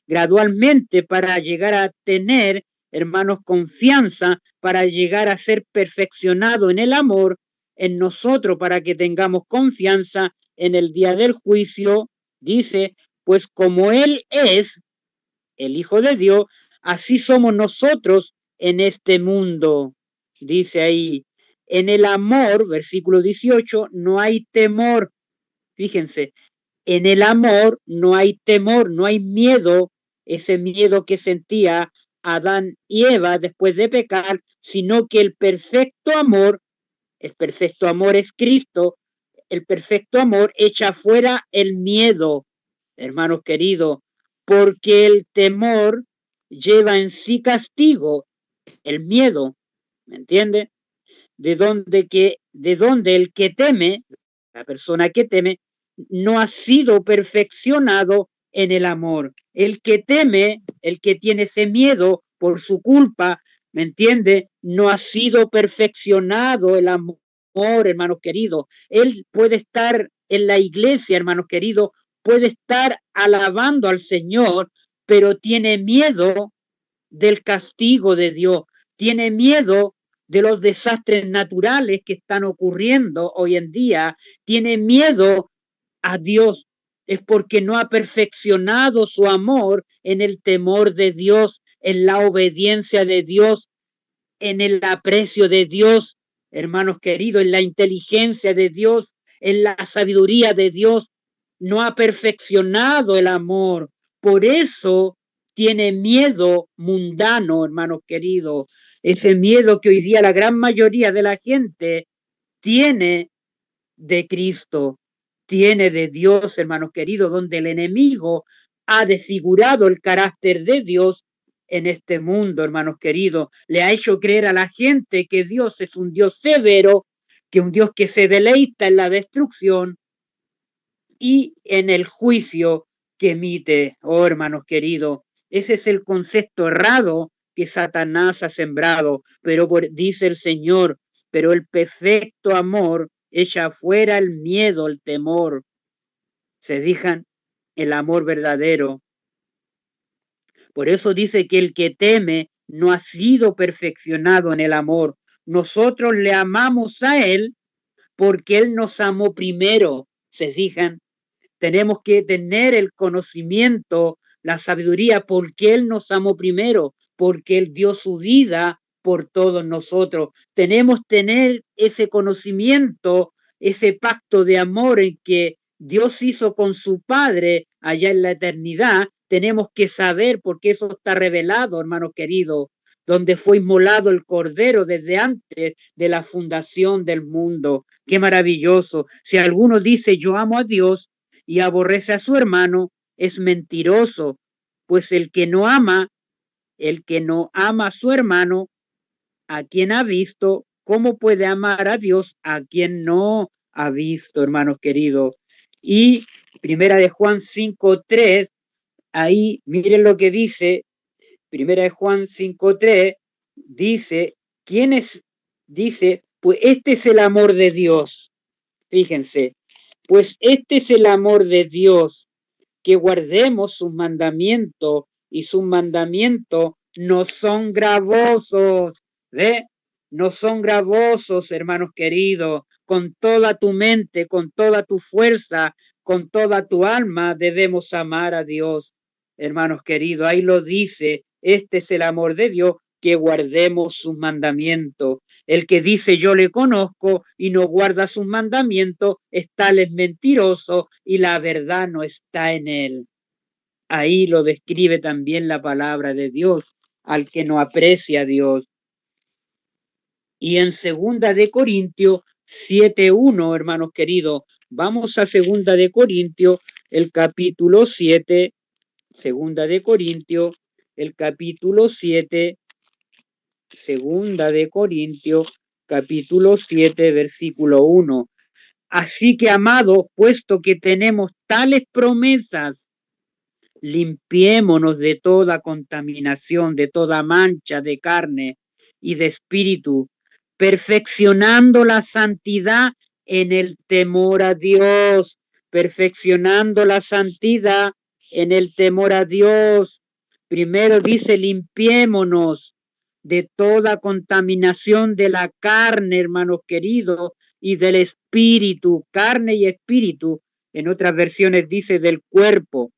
gradualmente para llegar a tener, hermanos, confianza, para llegar a ser perfeccionado en el amor en nosotros, para que tengamos confianza en el día del juicio. Dice, pues como Él es el Hijo de Dios, así somos nosotros en este mundo. Dice ahí, en el amor, versículo 18, no hay temor. Fíjense, en el amor no hay temor, no hay miedo, ese miedo que sentía Adán y Eva después de pecar, sino que el perfecto amor es Cristo, el perfecto amor echa fuera el miedo, hermanos queridos, porque el temor lleva en sí castigo, el miedo, ¿me entiende? De donde el que teme, la persona que teme, no ha sido perfeccionado en el amor. El que teme, el que tiene ese miedo por su culpa, ¿me entiende? No ha sido perfeccionado el amor, hermanos queridos. Él puede estar en la iglesia, hermanos queridos, puede estar alabando al Señor, pero tiene miedo del castigo de Dios, tiene miedo de los desastres naturales que están ocurriendo hoy en día, tiene miedo a Dios, es porque no ha perfeccionado su amor en el temor de Dios, en la obediencia de Dios, en el aprecio de Dios, hermanos queridos, en la inteligencia de Dios, en la sabiduría de Dios. No ha perfeccionado el amor. Por eso tiene miedo mundano, hermanos queridos. Ese miedo que hoy día la gran mayoría de la gente tiene de Cristo, tiene de Dios, hermanos queridos, donde el enemigo ha desfigurado el carácter de Dios en este mundo, hermanos queridos. Le ha hecho creer a la gente que Dios es un Dios severo, que un Dios que se deleita en la destrucción y en el juicio que emite, oh hermanos queridos. Ese es el concepto errado que Satanás ha sembrado, pero dice el Señor, pero el perfecto amor echa fuera el miedo, el temor. Se dijan el amor verdadero. Por eso dice que el que teme no ha sido perfeccionado en el amor. Nosotros le amamos a Él porque Él nos amó primero. Se fijan, tenemos que tener el conocimiento, la sabiduría, porque Él nos amó primero, porque Él dio su vida por todos nosotros. Tenemos que tener ese conocimiento, ese pacto de amor en que Dios hizo con su Padre allá en la eternidad. Tenemos que saber, porque eso está revelado, hermano querido, donde fue inmolado el Cordero desde antes de la fundación del mundo. Qué maravilloso. Si alguno dice yo amo a Dios y aborrece a su hermano, es mentiroso, pues el que no ama a su hermano, a quien ha visto, ¿cómo puede amar a Dios a quien no ha visto, hermanos queridos? Y Primera de Juan 5:3, ahí miren lo que dice, Primera de Juan 5:3, dice dice, pues este es el amor de Dios. Fíjense, pues este es el amor de Dios, que guardemos sus mandamientos, y sus mandamientos no son gravosos, ¿ve? No son gravosos, hermanos queridos. Con toda tu mente, con toda tu fuerza, con toda tu alma debemos amar a Dios, hermanos queridos. Ahí lo dice, este es el amor de Dios, que guardemos sus mandamientos. El que dice yo le conozco y no guarda sus mandamientos, es tal es mentiroso y la verdad no está en él. Ahí lo describe también la palabra de Dios, al que no aprecia a Dios. Y en segunda de Corintios 7:1, hermanos queridos, vamos a segunda de Corintios, el capítulo 7, segunda de Corintios, el capítulo 7, segunda de Corintios, capítulo 7, versículo 1. Así que, amados, puesto que tenemos tales promesas, limpiémonos de toda contaminación, de toda mancha de carne y de espíritu, perfeccionando la santidad en el temor a Dios, perfeccionando la santidad en el temor a Dios. Primero dice, limpiémonos de toda contaminación de la carne, hermanos queridos, y del espíritu, carne y espíritu. En otras versiones dice del cuerpo,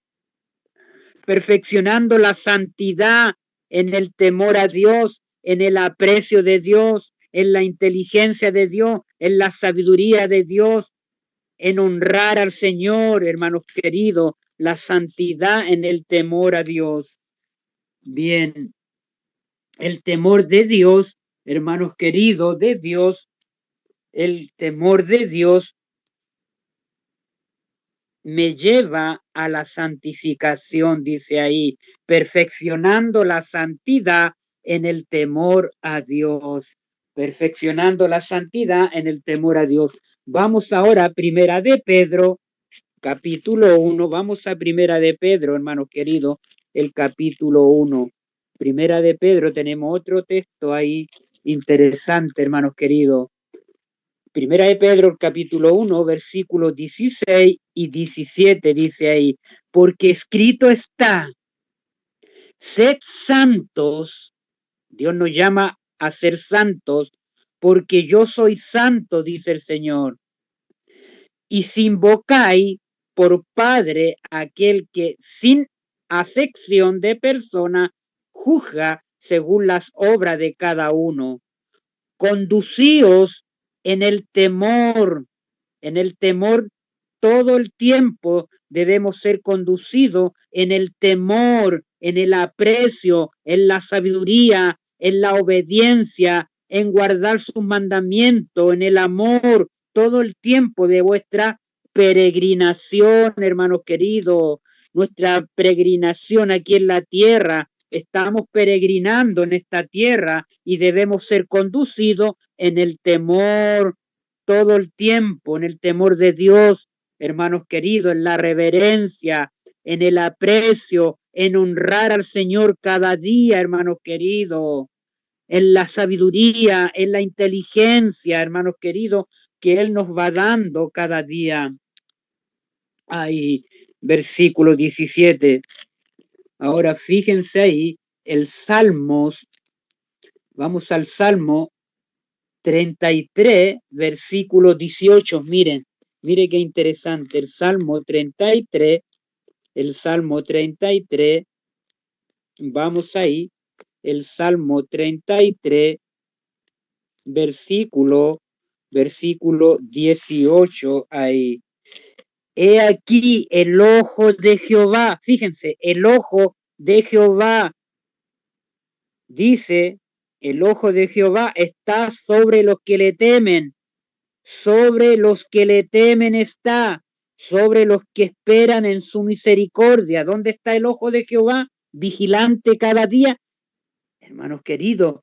perfeccionando la santidad en el temor a Dios, en el aprecio de Dios, en la inteligencia de Dios, en la sabiduría de Dios, en honrar al Señor, hermanos queridos, la santidad en el temor a Dios. Bien, el temor de Dios, hermanos queridos, de Dios, el temor de Dios me lleva a la santificación, dice ahí, perfeccionando la santidad en el temor a Dios, perfeccionando la santidad en el temor a Dios. Vamos ahora a Primera de Pedro, capítulo 1, vamos a Primera de Pedro, hermanos queridos, el capítulo 1. Primera de Pedro, tenemos otro texto ahí interesante, hermanos queridos. Primera de Pedro, capítulo 1, versículos 16 y 17, dice ahí, porque escrito está, sed santos, Dios nos llama a ser santos, porque yo soy santo, dice el Señor. Y si invocáis por Padre aquel que sin acepción de persona juzga según las obras de cada uno, conducíos en el temor todo el tiempo debemos ser conducidos en el temor, en el aprecio, en la sabiduría, en la obediencia, en guardar sus mandamientos, en el amor, todo el tiempo de vuestra peregrinación, hermanos queridos, nuestra peregrinación aquí en la tierra. Estamos peregrinando en esta tierra y debemos ser conducidos en el temor todo el tiempo, en el temor de Dios, hermanos queridos, en la reverencia, en el aprecio, en honrar al Señor cada día, hermanos queridos, en la sabiduría, en la inteligencia, hermanos queridos, que Él nos va dando cada día. Ahí, versículo 17. Ahora fíjense ahí, el Salmos, vamos al Salmo 33, versículo 18, miren qué interesante, el Salmo 33, vamos ahí, el Salmo 33, versículo 18 ahí. He aquí el ojo de Jehová, fíjense, el ojo de Jehová, dice, el ojo de Jehová está sobre los que le temen, sobre los que le temen está, sobre los que esperan en su misericordia. ¿Dónde está el ojo de Jehová? Vigilante cada día. Hermanos queridos,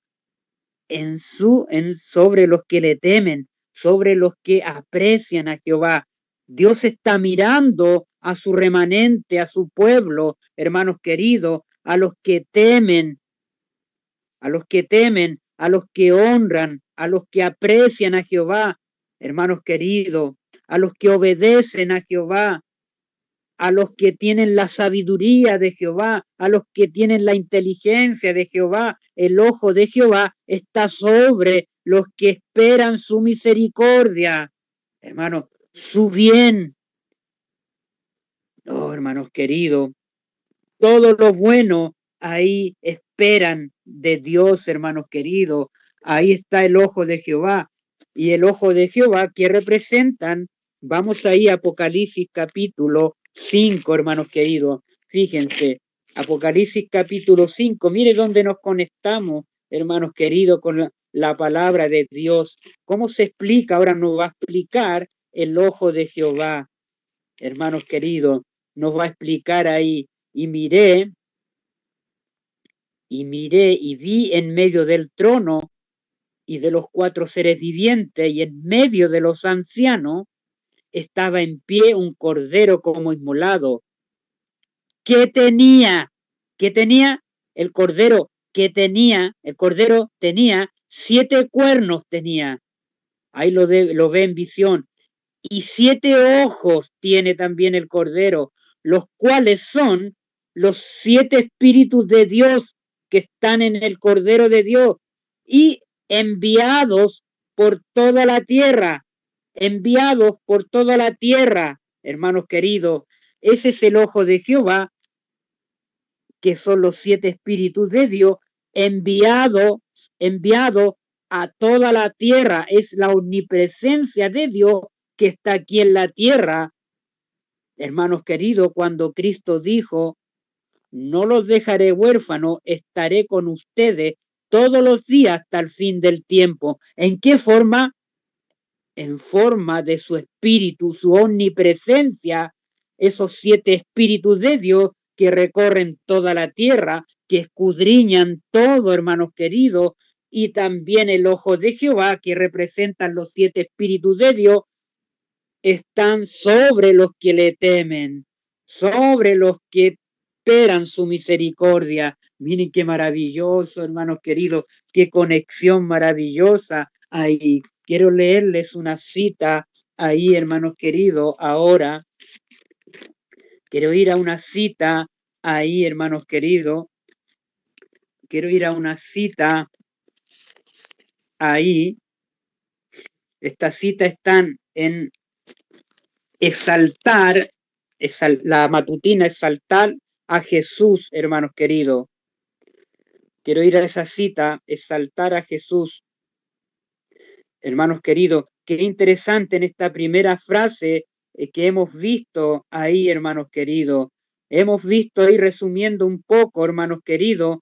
sobre los que le temen, sobre los que aprecian a Jehová. Dios está mirando a su remanente, a su pueblo, hermanos queridos, a los que temen a los que honran, a los que aprecian a Jehová, hermanos queridos, a los que obedecen a Jehová, a los que tienen la sabiduría de Jehová, a los que tienen la inteligencia de Jehová. El ojo de Jehová está sobre los que esperan su misericordia. Hermanos, su bien. Oh, hermanos queridos, todo lo bueno ahí esperan de Dios, hermanos queridos. Ahí está el ojo de Jehová. Y el ojo de Jehová que representan, vamos ahí a Apocalipsis capítulo 5, hermanos queridos. Fíjense, Apocalipsis capítulo 5, mire dónde nos conectamos, hermanos queridos, con la palabra de Dios. ¿Cómo se explica? Ahora nos va a explicar el ojo de Jehová, hermanos queridos. Nos va a explicar ahí. Y miré y vi en medio del trono y de los 4 seres vivientes y en medio de los ancianos estaba en pie un cordero como inmolado. ¿Qué tenía? ¿Qué tenía? El cordero tenía 7 cuernos tenía. Ahí lo ve en visión. Y 7 ojos tiene también el cordero, los cuales son los 7 espíritus de Dios que están en el cordero de Dios y enviados por toda la tierra, hermanos queridos. Ese es el ojo de Jehová, que son los 7 espíritus de Dios, enviado a toda la tierra. Es la omnipresencia de Dios que está aquí en la tierra. Hermanos queridos, cuando Cristo dijo, no los dejaré huérfanos, estaré con ustedes todos los días hasta el fin del tiempo. ¿En qué forma? En forma de su espíritu, su omnipresencia, esos 7 espíritus de Dios que recorren toda la tierra, que escudriñan todo, hermanos queridos, y también el ojo de Jehová, que representan los 7 espíritus de Dios, están sobre los que le temen, sobre los que esperan su misericordia. Miren qué maravilloso, hermanos queridos, qué conexión maravillosa ahí. Quiero leerles una cita ahí, hermanos queridos, ahora. Quiero ir a una cita ahí, hermanos queridos. Quiero ir a una cita ahí. Esta cita está en exaltar, la matutina, exaltar a Jesús, hermanos queridos. Quiero ir a esa cita, exaltar a Jesús. Hermanos queridos, qué interesante en esta primera frase que hemos visto ahí, hermanos queridos. Hemos visto ahí, resumiendo un poco, hermanos queridos,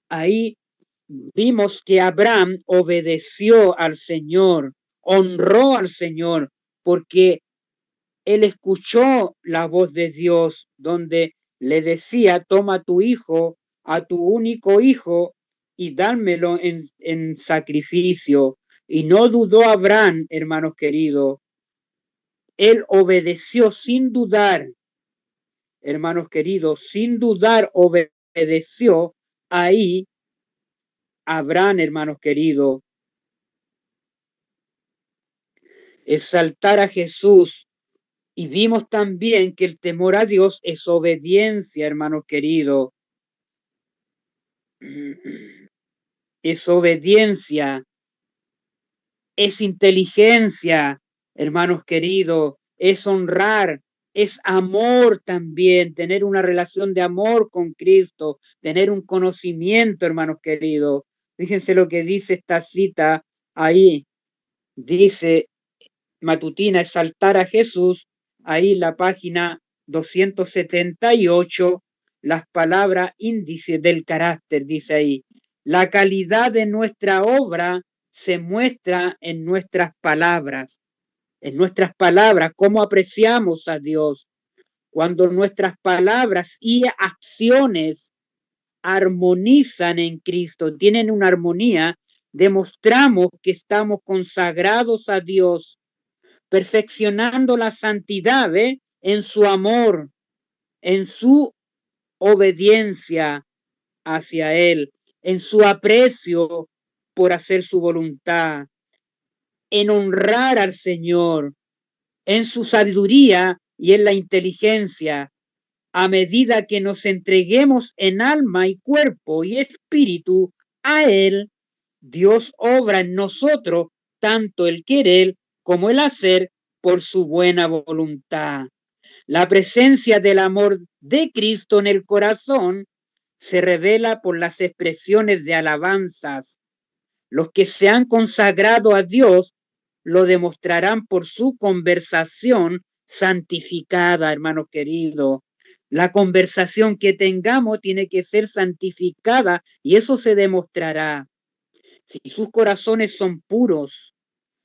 ahí vimos que Abraham obedeció al Señor, honró al Señor, porque él escuchó la voz de Dios, donde le decía, toma tu hijo, a tu único hijo, y dármelo en sacrificio. Y no dudó Abraham, hermanos queridos. Él obedeció sin dudar, hermanos queridos, sin dudar obedeció ahí Abraham, hermanos queridos. Exaltar a Jesús. Y vimos también que el temor a Dios es obediencia, hermanos queridos. Es obediencia, es inteligencia, hermanos queridos, es honrar, es amor también, tener una relación de amor con Cristo, tener un conocimiento, hermanos queridos. Fíjense lo que dice esta cita ahí. Dice matutina, exaltar a Jesús, ahí la página 278, las palabras índice del carácter, dice ahí. La calidad de nuestra obra se muestra en nuestras palabras, cómo apreciamos a Dios. Cuando nuestras palabras y acciones armonizan en Cristo, tienen una armonía, demostramos que estamos consagrados a Dios, perfeccionando la santidad en su amor, en su obediencia hacia Él, en su aprecio por hacer su voluntad, en honrar al Señor, en su sabiduría y en la inteligencia, a medida que nos entreguemos en alma y cuerpo y espíritu a Él. Dios obra en nosotros tanto el querer como el hacer por su buena voluntad. La presencia del amor de Cristo en el corazón se revela por las expresiones de alabanzas. Los que se han consagrado a Dios lo demostrarán por su conversación santificada, hermanos queridos. La conversación que tengamos tiene que ser santificada y eso se demostrará. Si sus corazones son puros,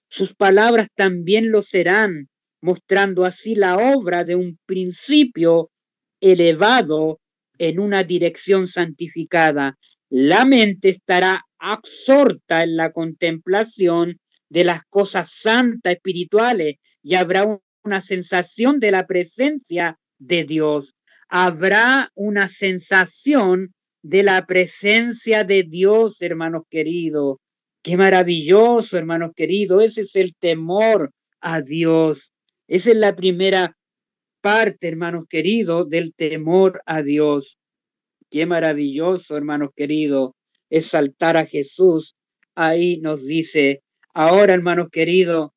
sus palabras también lo serán, mostrando así la obra de un principio elevado en una dirección santificada. La mente estará absorta en la contemplación de las cosas santas espirituales y habrá una sensación de la presencia de Dios. Habrá una sensación de la presencia de Dios, hermanos queridos. Qué maravilloso, hermanos queridos. Ese es el temor a Dios. Esa es la primera parte, hermanos queridos, del temor a Dios. Qué maravilloso, hermanos queridos, exaltar a Jesús. Ahí nos dice, ahora, hermanos queridos,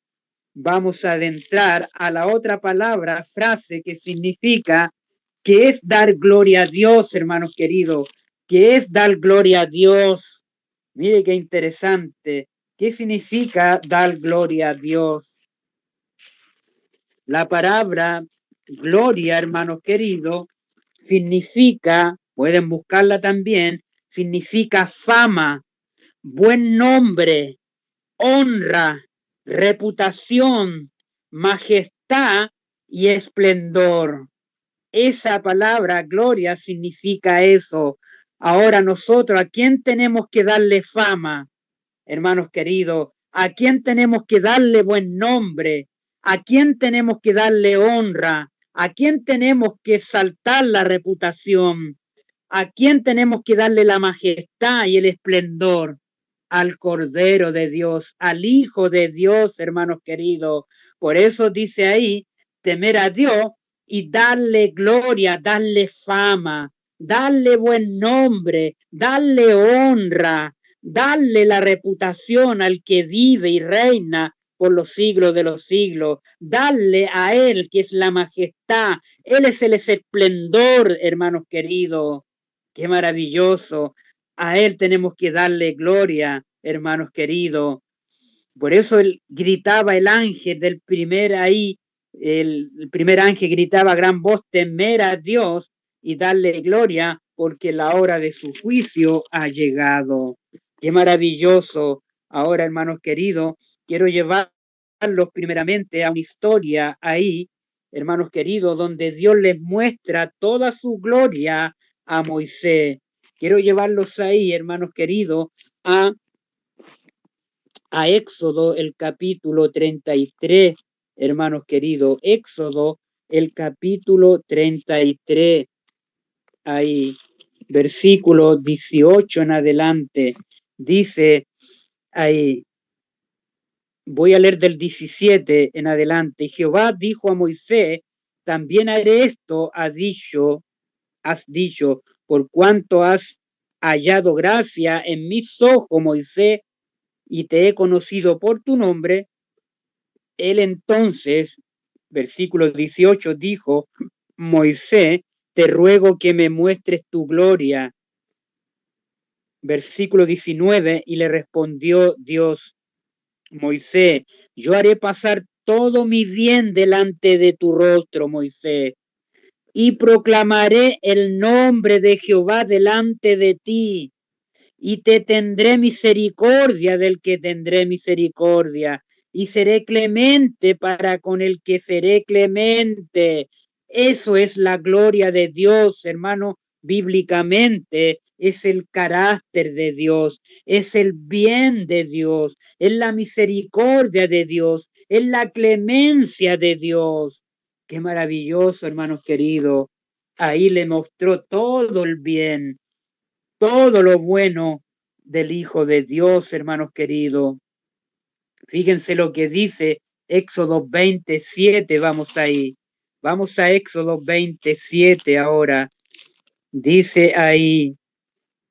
vamos a adentrar a la otra palabra, frase que significa que es dar gloria a Dios, hermanos queridos, que es dar gloria a Dios. Mire qué interesante. ¿Qué significa dar gloria a Dios? La palabra gloria, hermanos queridos, significa, pueden buscarla también, significa fama, buen nombre, honra, reputación, majestad y esplendor. Esa palabra gloria significa eso. Ahora nosotros, ¿a quién tenemos que darle fama? Hermanos queridos, ¿a quién tenemos que darle buen nombre? ¿A quién tenemos que darle honra? ¿A quién tenemos que exaltar la reputación? ¿A quién tenemos que darle la majestad y el esplendor? Al Cordero de Dios, al Hijo de Dios, hermanos queridos. Por eso dice ahí, temer a Dios y darle gloria, darle fama, darle buen nombre, darle honra, darle la reputación al que vive y reina por los siglos de los siglos, darle a Él que es la majestad, Él es el esplendor, hermanos queridos. Qué maravilloso. A Él tenemos que darle gloria, hermanos queridos. Por eso él gritaba el ángel del primer ahí, el primer ángel gritaba a gran voz, temer a Dios y darle gloria, porque la hora de su juicio ha llegado. Qué maravilloso. Ahora, hermanos queridos, quiero llevarlos primeramente a una historia ahí, hermanos queridos, donde Dios les muestra toda su gloria a Moisés. Quiero llevarlos ahí, hermanos queridos, a Éxodo, el capítulo 33, hermanos queridos. Éxodo, el capítulo 33, ahí, versículo 18 en adelante. Dice ahí, voy a leer del 17 en adelante. Jehová dijo a Moisés, también haré esto, has dicho, por cuanto has hallado gracia en mis ojos, Moisés, y te he conocido por tu nombre. Él entonces, versículo 18, dijo, Moisés, te ruego que me muestres tu gloria. Versículo 19, y le respondió Dios, Moisés, yo haré pasar todo mi bien delante de tu rostro, Moisés, y proclamaré el nombre de Jehová delante de ti, y te tendré misericordia del que tendré misericordia, y seré clemente para con el que seré clemente. Eso es la gloria de Dios, hermano, bíblicamente. Es el carácter de Dios, es el bien de Dios, es la misericordia de Dios, es la clemencia de Dios. Qué maravilloso, hermanos queridos. Ahí le mostró todo el bien, todo lo bueno, del Hijo de Dios, hermanos queridos. Fíjense lo que dice Éxodo 27, vamos ahí. Vamos a Éxodo 27 ahora. Dice ahí,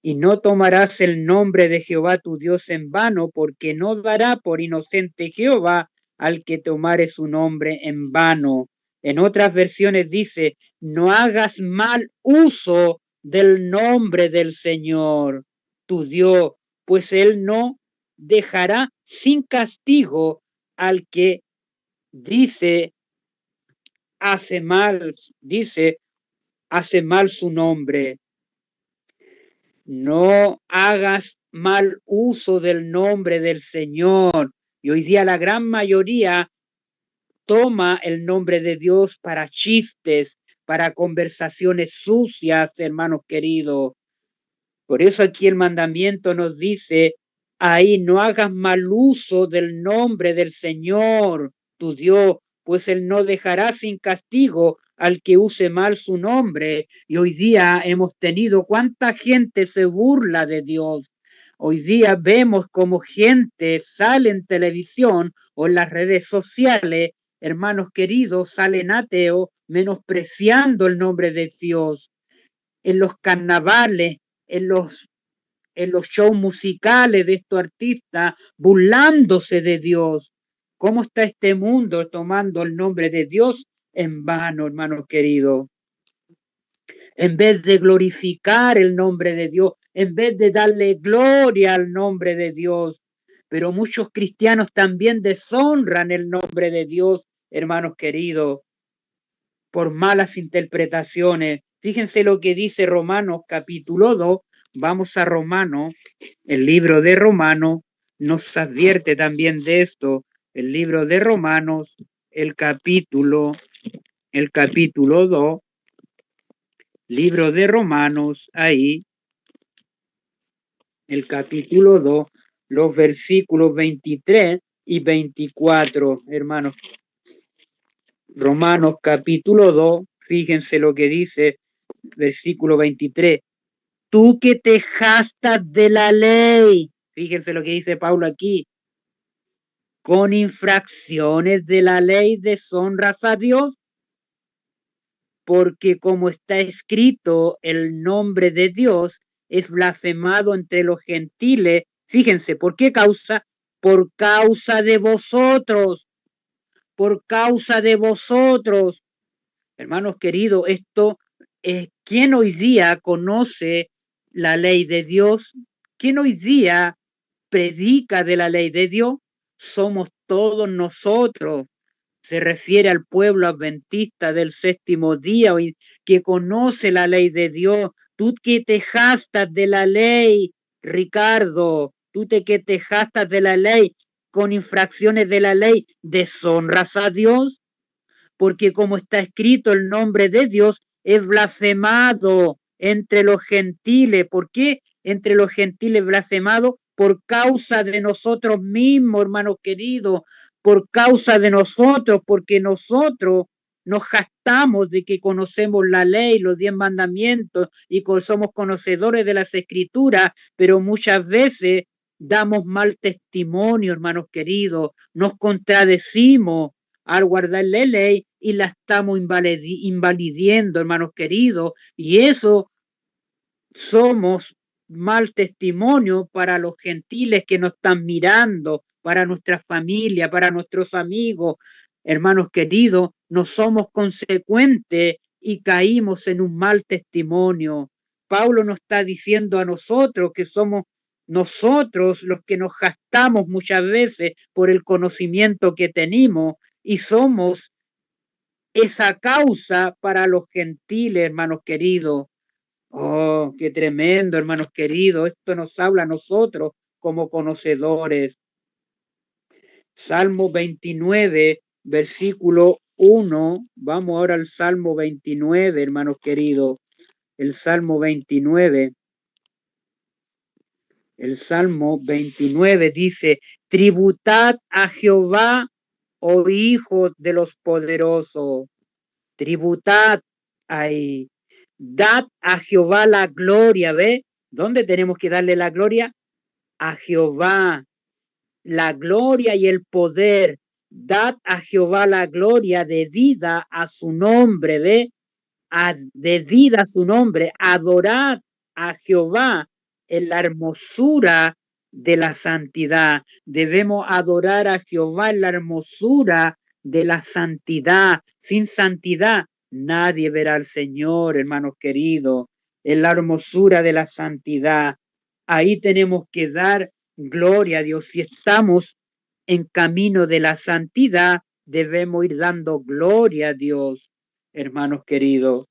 y no tomarás el nombre de Jehová tu Dios en vano, porque no dará por inocente Jehová al que tomare su nombre en vano. En otras versiones dice, no hagas mal uso del nombre del Señor, tu Dios, pues él no dejará sin castigo al que hace mal su nombre. No hagas mal uso del nombre del Señor. Y hoy día la gran mayoría toma el nombre de Dios para chistes, para conversaciones sucias, hermanos queridos. Por eso aquí el mandamiento nos dice, ahí no hagas mal uso del nombre del Señor, tu Dios, pues él no dejará sin castigo al que use mal su nombre. Y hoy día hemos tenido cuánta gente se burla de Dios. Hoy día vemos como gente sale en televisión o en las redes sociales, hermanos queridos, salen ateos menospreciando el nombre de Dios. En los carnavales, en los shows musicales de estos artistas, burlándose de Dios. ¿Cómo está este mundo tomando el nombre de Dios en vano, hermanos queridos? En vez de glorificar el nombre de Dios, en vez de darle gloria al nombre de Dios. Pero muchos cristianos también deshonran el nombre de Dios, hermanos queridos, por malas interpretaciones. Fíjense lo que dice Romanos capítulo 2. Vamos a Romanos, el libro de Romanos nos advierte también de esto. El libro de Romanos, el capítulo 2, libro de Romanos, ahí, el capítulo 2, los versículos 23 y 24, hermanos. Romanos capítulo 2, fíjense lo que dice, versículo 23. Tú que te jactas de la ley, fíjense lo que dice Pablo aquí, con infracciones de la ley deshonras a Dios, porque como está escrito, el nombre de Dios es blasfemado entre los gentiles. Fíjense, ¿por qué causa? Por causa de vosotros, por causa de vosotros. Hermanos queridos, esto es, ¿quién hoy día conoce la ley de Dios? ¿Quién hoy día predica de la ley de Dios? Somos todos nosotros. Se refiere al pueblo adventista del séptimo día que conoce la ley de Dios. Tú que te jactas de la ley, Ricardo, que te jactas de la ley con infracciones de la ley, ¿deshonras a Dios? Porque como está escrito, el nombre de Dios es blasfemado entre los gentiles. ¿Por qué entre los gentiles blasfemado? Por causa de nosotros mismos, hermanos queridos, por causa de nosotros, porque nosotros nos jactamos de que conocemos la ley, los 10 mandamientos y somos conocedores de las escrituras, pero muchas veces damos mal testimonio, hermanos queridos, nos contradecimos al guardar la ley y la estamos invalidiendo, hermanos queridos, y eso somos mal testimonio para los gentiles que nos están mirando, para nuestra familia, para nuestros amigos, hermanos queridos, no somos consecuentes y caímos en un mal testimonio. Pablo nos está diciendo a nosotros que somos nosotros los que nos jactamos muchas veces por el conocimiento que tenemos y somos esa causa para los gentiles, hermanos queridos. Oh, qué tremendo, hermanos queridos. Esto nos habla a nosotros como conocedores. Salmo 29, versículo 1. Vamos ahora al Salmo 29, hermanos queridos. El Salmo 29. El Salmo 29 dice, tributad a Jehová, oh hijos de los poderosos. Tributad ahí. Dad a Jehová la gloria, ¿ve? ¿Dónde tenemos que darle la gloria? a Jehová la gloria y el poder. Dad a Jehová la gloria debida a su nombre, ¿ve? Debida a su nombre. Adorad a Jehová en la hermosura de la santidad. Debemos adorar a Jehová en la hermosura de la santidad. Sin santidad nadie verá al Señor, hermanos queridos. En la hermosura de la santidad. Ahí tenemos que dar gloria a Dios. Si estamos en camino de la santidad, debemos ir dando gloria a Dios, hermanos queridos.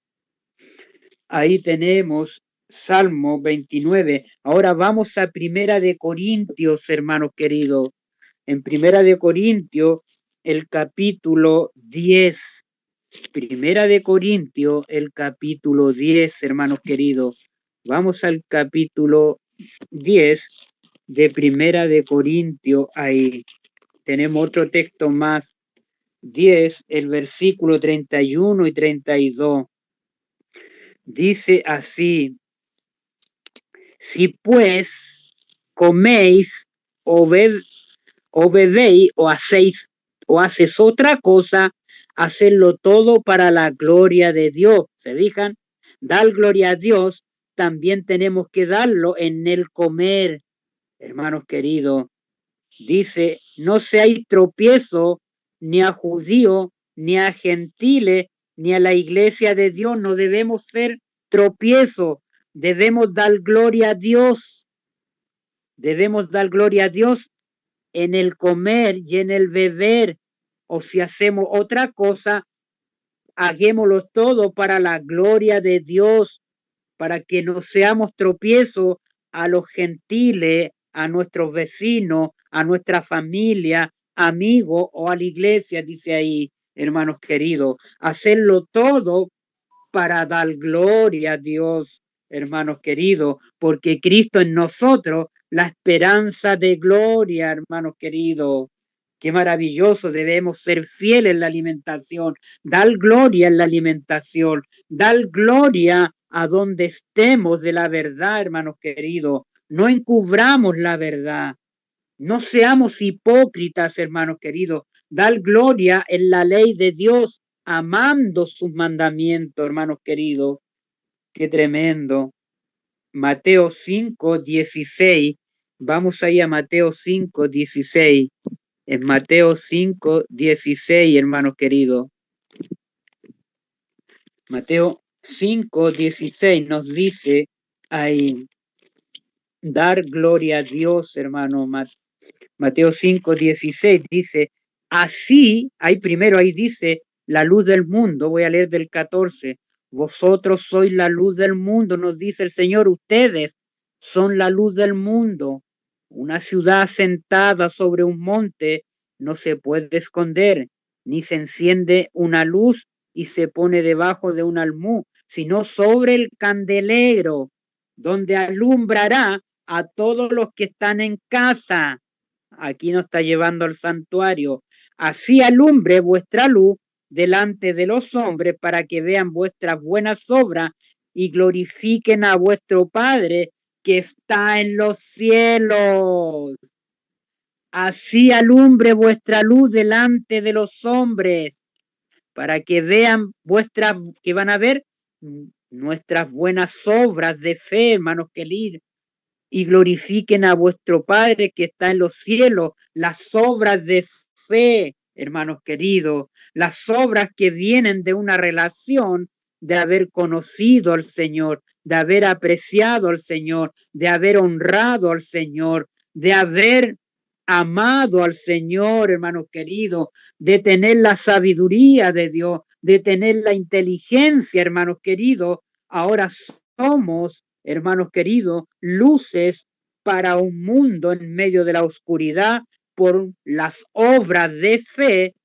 Ahí tenemos Salmo 29. Ahora vamos a Primera de Corintios, hermanos queridos. En Primera de Corintios, el capítulo 10. Primera de Corintios, el capítulo 10, hermanos queridos. Vamos al capítulo 10 de Primera de Corintios. Ahí tenemos otro texto más. 10, el versículo 31 y 32. Dice así: si pues coméis o bebéis o haces otra cosa, hacedlo todo para la gloria de Dios. ¿Se fijan? Dar gloria a Dios, también tenemos que darlo en el comer, hermanos queridos. Dice, no seáis tropiezo ni a judío, ni a gentiles, ni a la iglesia de Dios. No debemos ser tropiezo. Debemos dar gloria a Dios. Debemos dar gloria a Dios en el comer y en el beber. O si hacemos otra cosa, hagámoslo todo para la gloria de Dios, para que no seamos tropiezo a los gentiles, a nuestros vecinos, a nuestra familia, amigos o a la iglesia, dice ahí, hermanos queridos. Hacerlo todo para dar gloria a Dios, hermanos queridos, porque Cristo en nosotros, la esperanza de gloria, hermanos queridos. Qué maravilloso, debemos ser fieles en la alimentación, dar gloria en la alimentación, dar gloria a donde estemos de la verdad, hermanos queridos. No encubramos la verdad, no seamos hipócritas, hermanos queridos. Dar gloria en la ley de Dios, amando sus mandamientos, hermanos queridos. Qué tremendo. Mateo 5:16. Vamos ahí a Mateo 5:16. En Mateo 5:16, hermanos queridos. Mateo 5:16 nos dice ahí, dar gloria a Dios, hermano. Mateo 5:16 dice, así, ahí dice, la luz del mundo. Voy a leer del 14. Vosotros sois la luz del mundo, nos dice el Señor. Ustedes son la luz del mundo. Una ciudad sentada sobre un monte no se puede esconder, ni se enciende una luz y se pone debajo de un almud, sino sobre el candelero, donde alumbrará a todos los que están en casa. Aquí nos está llevando al santuario. Así alumbre vuestra luz delante de los hombres, para que vean vuestras buenas obras y glorifiquen a vuestro Padre que está en los cielos. Así alumbre vuestra luz delante de los hombres, para que vean que van a ver nuestras buenas obras de fe, hermanos queridos, y glorifiquen a vuestro Padre que está en los cielos. Las obras de fe, hermanos queridos, las obras que vienen de una relación de haber conocido al Señor, de haber apreciado al Señor, de haber honrado al Señor, de haber amado al Señor, hermanos queridos, de tener la sabiduría de Dios, de tener la inteligencia, hermanos queridos. Ahora somos, hermanos queridos, luces para un mundo en medio de la oscuridad por las obras de fe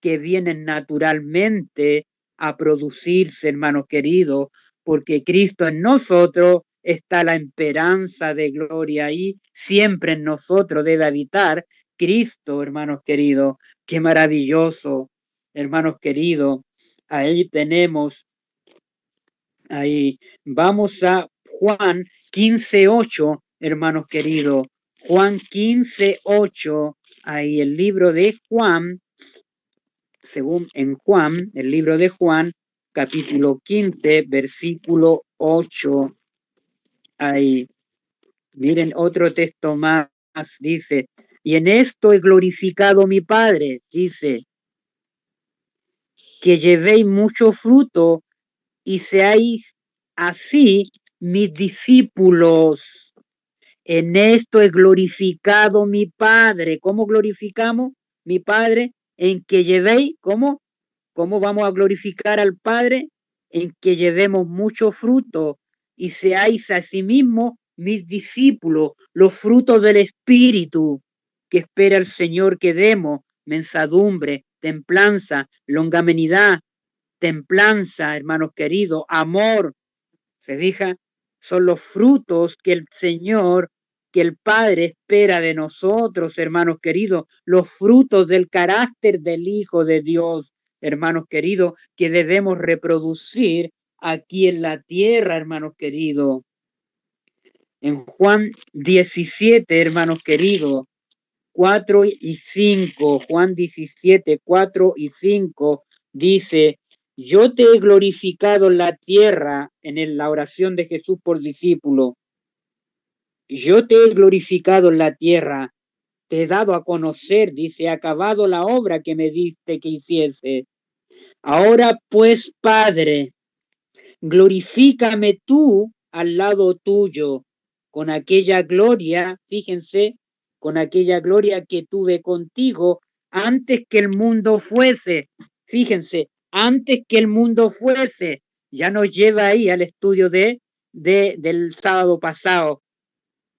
que vienen naturalmente a producirse, hermanos queridos, porque Cristo en nosotros está la esperanza de gloria ahí, siempre en nosotros debe habitar Cristo, hermanos queridos. Qué maravilloso, hermanos queridos. Ahí tenemos, ahí vamos a Juan 15:8, hermanos queridos. Juan 15:8, ahí el libro de Juan, según en Juan, el libro de Juan, capítulo 15, versículo 8, ahí. Miren otro texto más, dice, y en esto he glorificado mi Padre, dice, que llevéis mucho fruto y seáis así mis discípulos. En esto he glorificado mi Padre. ¿Cómo glorificamos mi Padre? En que llevéis, ¿cómo? ¿Cómo vamos a glorificar al Padre? En que llevemos mucho fruto y seáis asimismo mis discípulos, los frutos del Espíritu que espera el Señor que demos, mensadumbre, templanza, longanimidad, templanza, hermanos queridos, amor. ¿Se fija? Son los frutos que el Señor, que el Padre espera de nosotros, hermanos queridos, los frutos del carácter del Hijo de Dios, hermanos queridos, que debemos reproducir aquí en la tierra, hermanos queridos. En Juan 17, hermanos queridos, 4 y 5, Juan 17, 4 y 5, dice, yo te he glorificado en la tierra, en la oración de Jesús por discípulo, yo te he glorificado en la tierra, te he dado a conocer, dice, he acabado la obra que me diste que hiciese. Ahora pues, Padre, glorifícame tú al lado tuyo, con aquella gloria, fíjense, con aquella gloria que tuve contigo antes que el mundo fuese. Fíjense, antes que el mundo fuese, ya nos lleva ahí al estudio del sábado pasado.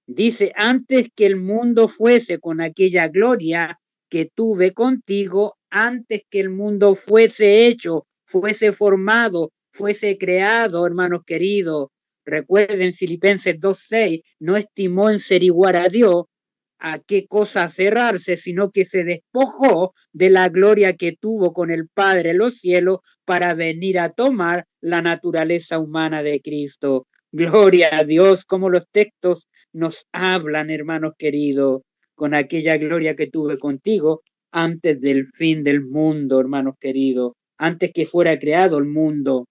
Dice, antes que el mundo fuese, con aquella gloria que tuve contigo, antes que el mundo fuese hecho, fuese formado, fuese creado, hermanos queridos. Recuerden Filipenses 2:6, no estimó en ser igual a Dios, a qué cosa aferrarse, sino que se despojó de la gloria que tuvo con el Padre en los cielos para venir a tomar la naturaleza humana de Cristo. Gloria a Dios, como los textos nos hablan, hermanos queridos, con aquella gloria que tuve contigo antes del fin del mundo, hermanos queridos, antes que fuera creado el mundo.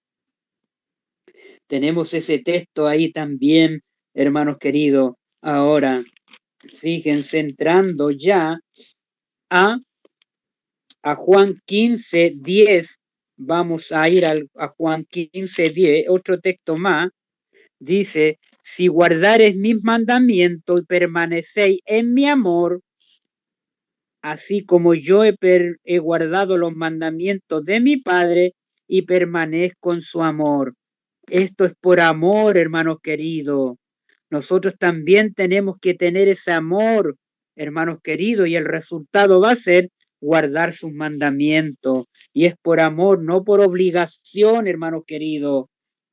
Tenemos ese texto ahí también, hermanos queridos. Ahora, fíjense, entrando ya a Juan 15:10, vamos a ir a Juan 15:10, otro texto más, dice, si guardares mis mandamientos y permanecéis en mi amor, así como yo he guardado los mandamientos de mi Padre y permanezco en su amor. Esto es por amor, hermanos queridos. Nosotros también tenemos que tener ese amor, hermanos queridos, y el resultado va a ser guardar sus mandamientos. Y es por amor, no por obligación, hermanos queridos.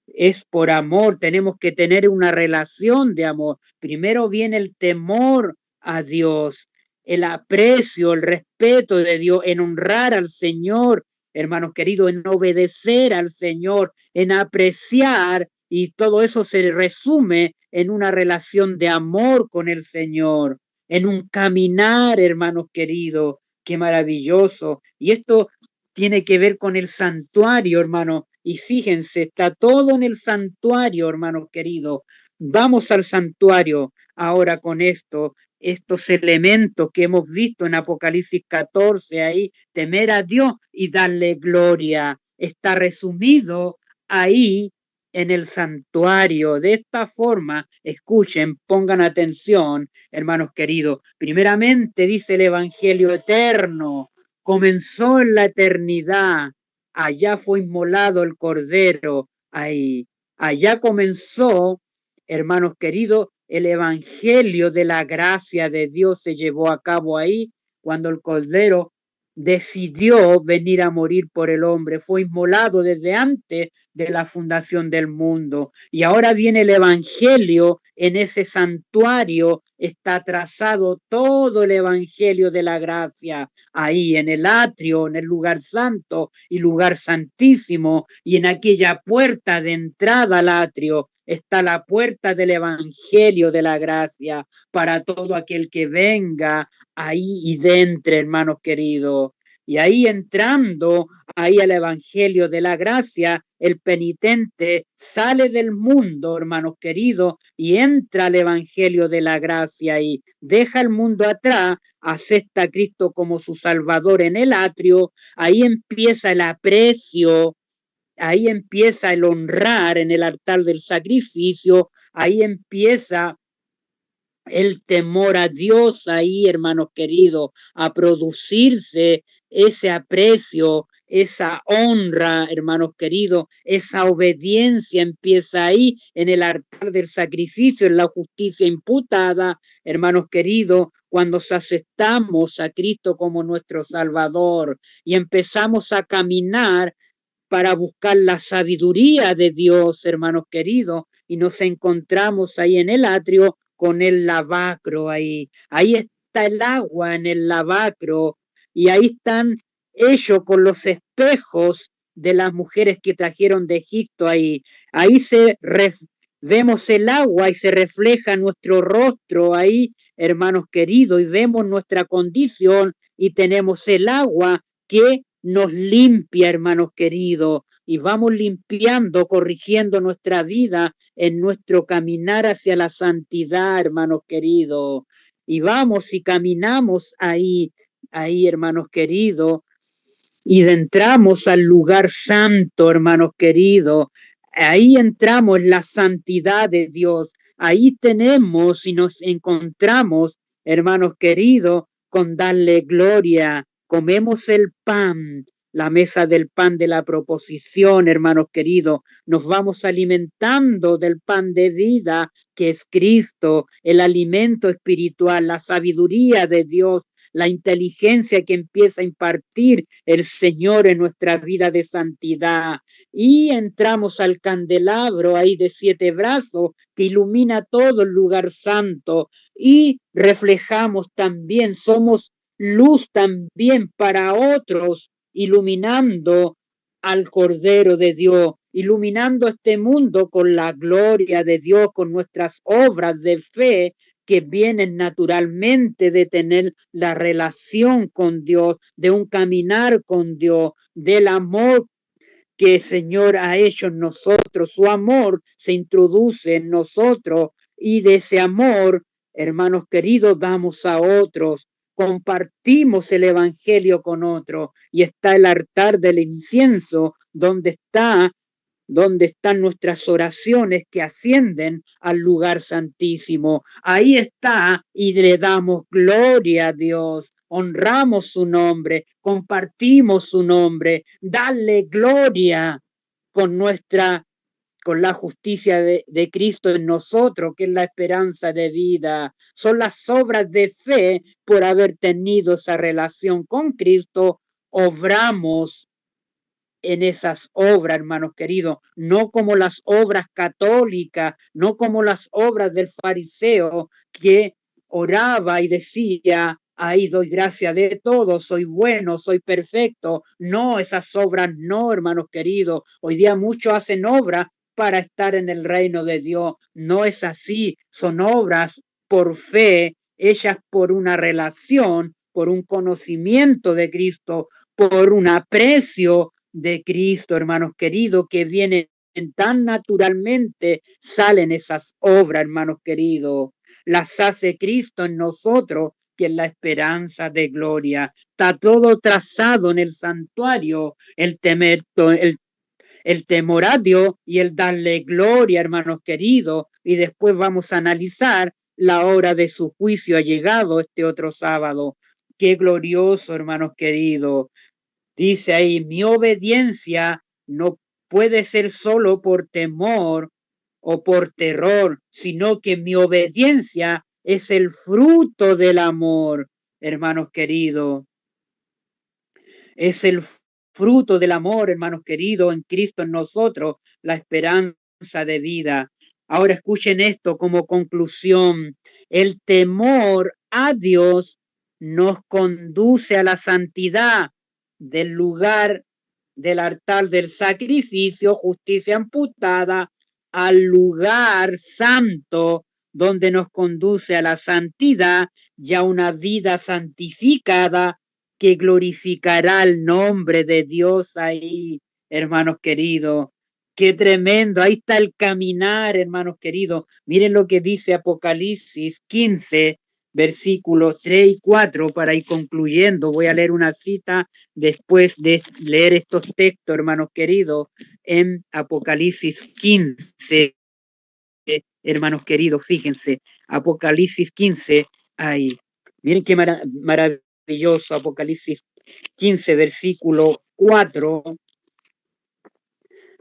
Es por amor, tenemos que tener una relación de amor. Primero viene el temor a Dios, el aprecio, el respeto de Dios, en honrar al Señor, hermanos queridos, en obedecer al Señor, en apreciar, y todo eso se resume en una relación de amor con el Señor, en un caminar, hermanos queridos, qué maravilloso. Y esto tiene que ver con el santuario, hermano. Y fíjense, está todo en el santuario, hermanos queridos. Vamos al santuario ahora con estos elementos que hemos visto en Apocalipsis 14, ahí, temer a Dios y darle gloria. Está resumido ahí en el santuario. De esta forma, escuchen, pongan atención, hermanos queridos. Primeramente dice el Evangelio eterno, comenzó en la eternidad, allá fue inmolado el Cordero, ahí, allá comenzó, hermanos queridos, el Evangelio de la gracia de Dios se llevó a cabo ahí, cuando el Cordero decidió venir a morir por el hombre, fue inmolado desde antes de la fundación del mundo. Y ahora viene el Evangelio, en ese santuario está trazado todo el Evangelio de la gracia, ahí en el atrio, en el lugar santo y lugar santísimo, y en aquella puerta de entrada al atrio está la puerta del Evangelio de la gracia para todo aquel que venga ahí y dentro, hermanos queridos. Y ahí entrando ahí al Evangelio de la gracia, el penitente sale del mundo, hermanos queridos, y entra al Evangelio de la gracia y deja el mundo atrás, acepta a Cristo como su Salvador en el atrio, ahí empieza el aprecio, ahí empieza el honrar en el altar del sacrificio, ahí empieza el temor a Dios ahí, hermanos queridos, a producirse ese aprecio, esa honra, hermanos queridos, esa obediencia empieza ahí en el altar del sacrificio, en la justicia imputada, hermanos queridos, cuando aceptamos a Cristo como nuestro Salvador y empezamos a caminar para buscar la sabiduría de Dios, hermanos queridos, y nos encontramos ahí en el atrio con el lavacro ahí. Ahí está el agua en el lavacro y ahí están ellos con los espejos de las mujeres que trajeron de Egipto ahí. Ahí vemos el agua y se refleja nuestro rostro ahí, hermanos queridos, y vemos nuestra condición y tenemos el agua que nos limpia, hermanos queridos, y vamos limpiando, corrigiendo nuestra vida en nuestro caminar hacia la santidad, hermanos queridos. Y vamos y caminamos ahí, hermanos queridos, y entramos al lugar santo, hermanos queridos. Ahí entramos en la santidad de Dios. Ahí tenemos y nos encontramos, hermanos queridos, con darle gloria. Comemos el pan, la mesa del pan de la proposición, hermanos queridos. Nos vamos alimentando del pan de vida que es Cristo, el alimento espiritual, la sabiduría de Dios, la inteligencia que empieza a impartir el Señor en nuestra vida de santidad. Y entramos al candelabro ahí de 7 brazos que ilumina todo el lugar santo y reflejamos también, somos luz también para otros, iluminando al Cordero de Dios, iluminando este mundo con la gloria de Dios, con nuestras obras de fe que vienen naturalmente de tener la relación con Dios, de un caminar con Dios, del amor que el Señor ha hecho en nosotros. Su amor se introduce en nosotros y de ese amor, hermanos queridos, damos a otros. Compartimos el Evangelio con otros y está el altar del incienso donde están nuestras oraciones que ascienden al lugar santísimo. Ahí está y le damos gloria a Dios, honramos su nombre, compartimos su nombre, dale gloria con con la justicia de Cristo en nosotros, que es la esperanza de vida. Son las obras de fe por haber tenido esa relación con Cristo, obramos en esas obras, hermanos queridos, no como las obras católicas, no como las obras del fariseo que oraba y decía, ahí doy gracia de todo, soy bueno, soy perfecto. No, esas obras no, hermanos queridos. Hoy día muchos hacen obras para estar en el reino de Dios. No es así, son obras por fe, hechas por una relación, por un conocimiento de Cristo, por un aprecio de Cristo, hermanos queridos, que vienen tan naturalmente, salen esas obras, hermanos queridos, las hace Cristo en nosotros, que es la esperanza de gloria. Está todo trazado en el santuario, el temor a Dios y el darle gloria, hermanos queridos, y después vamos a analizar la hora de su juicio ha llegado este otro sábado. Qué glorioso, hermanos queridos. Dice ahí, mi obediencia no puede ser solo por temor o por terror, sino que mi obediencia es el fruto del amor, hermanos queridos. Es el fruto del amor, hermanos queridos, en Cristo en nosotros, la esperanza de vida. Ahora escuchen esto como conclusión. El temor a Dios nos conduce a la santidad del lugar del altar del sacrificio, justicia amputada, al lugar santo donde nos conduce a la santidad y a una vida santificada que glorificará el nombre de Dios ahí, hermanos queridos. Qué tremendo, ahí está el caminar, hermanos queridos. Miren lo que dice Apocalipsis 15, versículos 3 y 4, para ir concluyendo. Voy a leer una cita después de leer estos textos, hermanos queridos, en Apocalipsis 15, hermanos queridos, fíjense, Apocalipsis 15, ahí. Miren qué maravilloso, Apocalipsis 15, versículo 4.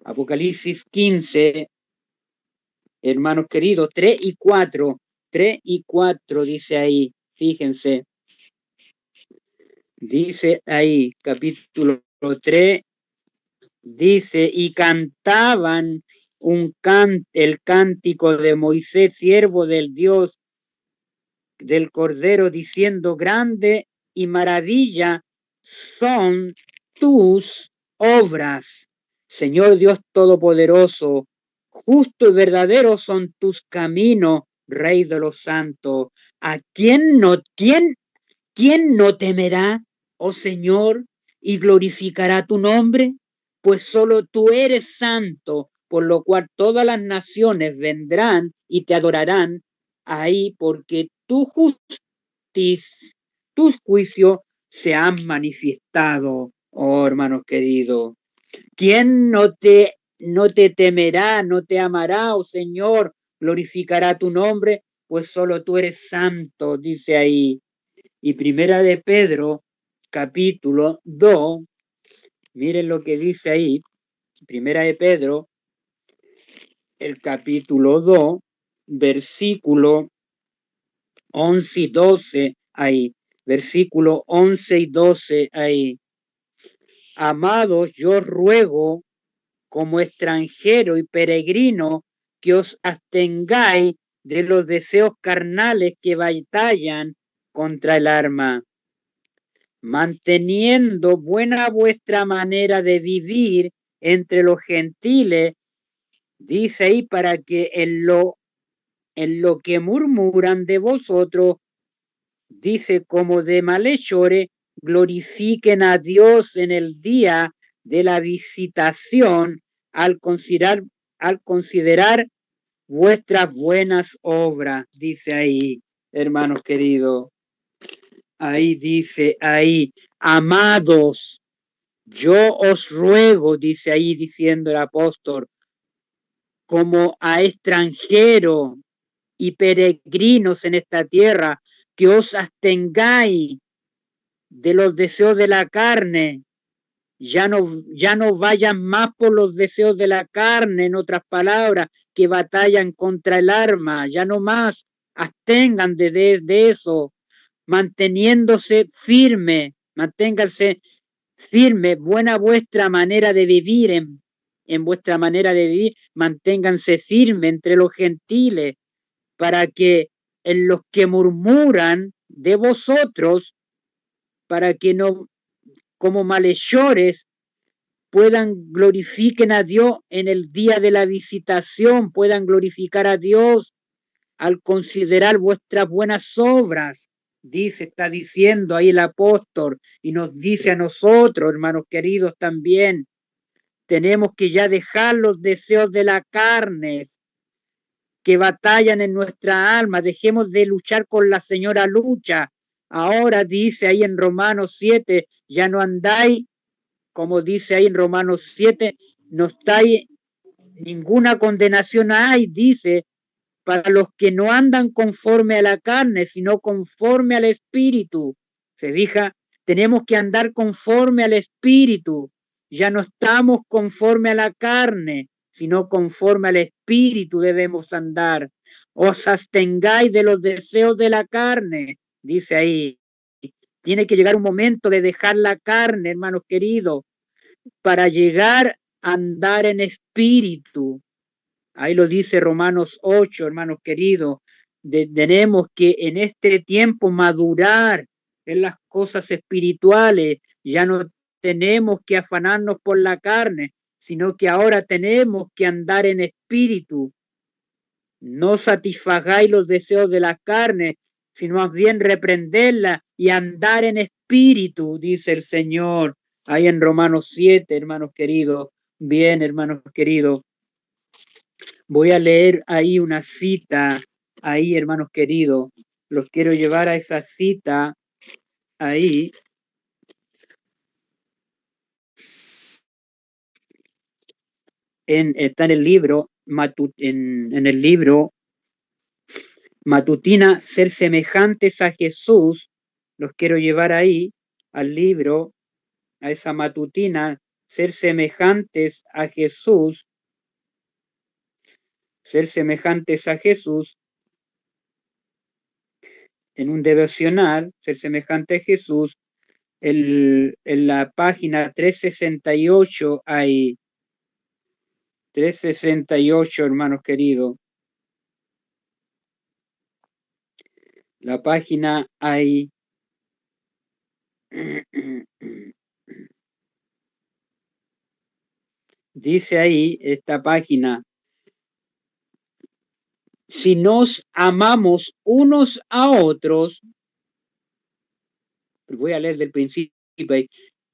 Apocalipsis 15, hermanos queridos, 3 y 4. 3 y 4 dice ahí, fíjense. Dice ahí, capítulo 3, dice, y cantaban el cántico de Moisés, siervo del Dios del Cordero, diciendo, grande y maravilla son tus obras, Señor Dios Todopoderoso, justo y verdadero son tus caminos, Rey de los santos. ¿A quién no temerá, oh Señor, y glorificará tu nombre? Pues solo tú eres santo, por lo cual todas las naciones vendrán y te adorarán ahí, porque tu justicia, tus juicios se han manifestado, oh hermanos queridos. ¿Quién no te temerá, no te amará, oh Señor, glorificará tu nombre? Pues solo tú eres santo, dice ahí. Y primera de Pedro, capítulo 2, miren lo que dice ahí, primera de Pedro, el capítulo 2, versículo 11 y 12, ahí, versículo 11 y 12, ahí. Amados, yo ruego como extranjero y peregrino que os abstengáis de los deseos carnales que batallan contra el alma, manteniendo buena vuestra manera de vivir entre los gentiles, dice ahí, para que en lo que murmuran de vosotros, dice, como de malhechores, glorifiquen a Dios en el día de la visitación al considerar vuestras buenas obras, dice ahí, hermanos queridos. Ahí dice, ahí, amados, yo os ruego, dice ahí diciendo el apóstol, como a extranjeros y peregrinos en esta tierra, que os abstengáis de los deseos de la carne, ya no vayan más por los deseos de la carne, en otras palabras, que batallan contra el alma, ya no más, abstengan de eso, manteniéndose firme, manténganse firme, buena vuestra manera de vivir, en vuestra manera de vivir, manténganse firme entre los gentiles, para que en los que murmuran de vosotros, para que no, como malhechores, puedan glorifiquen a Dios en el día de la visitación, puedan glorificar a Dios al considerar vuestras buenas obras. Está diciendo ahí el apóstol, y nos dice a nosotros, hermanos queridos, también, tenemos que ya dejar los deseos de la carne que batallan en nuestra alma, dejemos de luchar con la señora lucha. Ahora dice ahí en Romanos 7, ya no andáis, como dice ahí en Romanos 7, no estáis, ninguna condenación hay, dice, para los que no andan conforme a la carne, sino conforme al Espíritu. ¿Se fija? Tenemos que andar conforme al Espíritu. Ya no estamos conforme a la carne, sino conforme al Espíritu debemos andar. Os abstengáis de los deseos de la carne, dice ahí. Tiene que llegar un momento de dejar la carne, hermanos queridos, para llegar a andar en espíritu. Ahí lo dice Romanos 8, hermanos queridos. Tenemos que en este tiempo madurar en las cosas espirituales. Ya no tenemos que afanarnos por la carne, sino que ahora tenemos que andar en espíritu. No satisfagáis los deseos de la carne, sino más bien reprenderla y andar en espíritu, dice el Señor. Ahí en Romanos 7, hermanos queridos. Bien, hermanos queridos. Voy a leer ahí una cita, ahí, hermanos queridos. Los quiero llevar a esa cita, ahí. Está en el libro, en el libro Matutina, ser semejantes a Jesús. Los quiero llevar ahí, al libro, a esa matutina, ser semejantes a Jesús, ser semejantes a Jesús, en un devocional, ser semejante a Jesús, en la página 368 hay 368, hermanos queridos. La página hay dice ahí esta página: si nos amamos unos a otros, voy a leer del principio,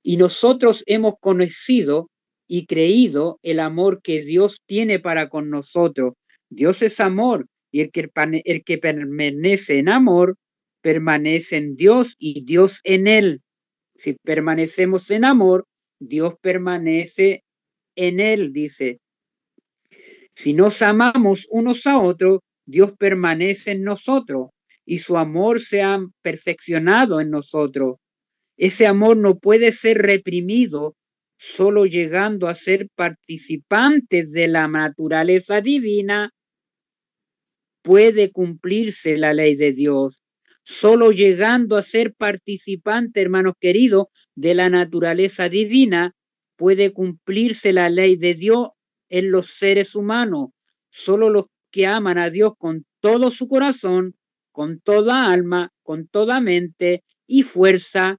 y nosotros hemos conocido y creído el amor que Dios tiene para con nosotros. Dios es amor, y el que permanece en amor, permanece en Dios y Dios en él. Si permanecemos en amor, Dios permanece en él, dice. Si nos amamos unos a otros, Dios permanece en nosotros y su amor se ha perfeccionado en nosotros. Ese amor no puede ser reprimido solo llegando a ser participantes de la naturaleza divina. Puede cumplirse la ley de Dios. Solo llegando a ser participante, hermanos queridos, de la naturaleza divina, puede cumplirse la ley de Dios en los seres humanos. Solo los que aman a Dios con todo su corazón, con toda alma, con toda mente y fuerza,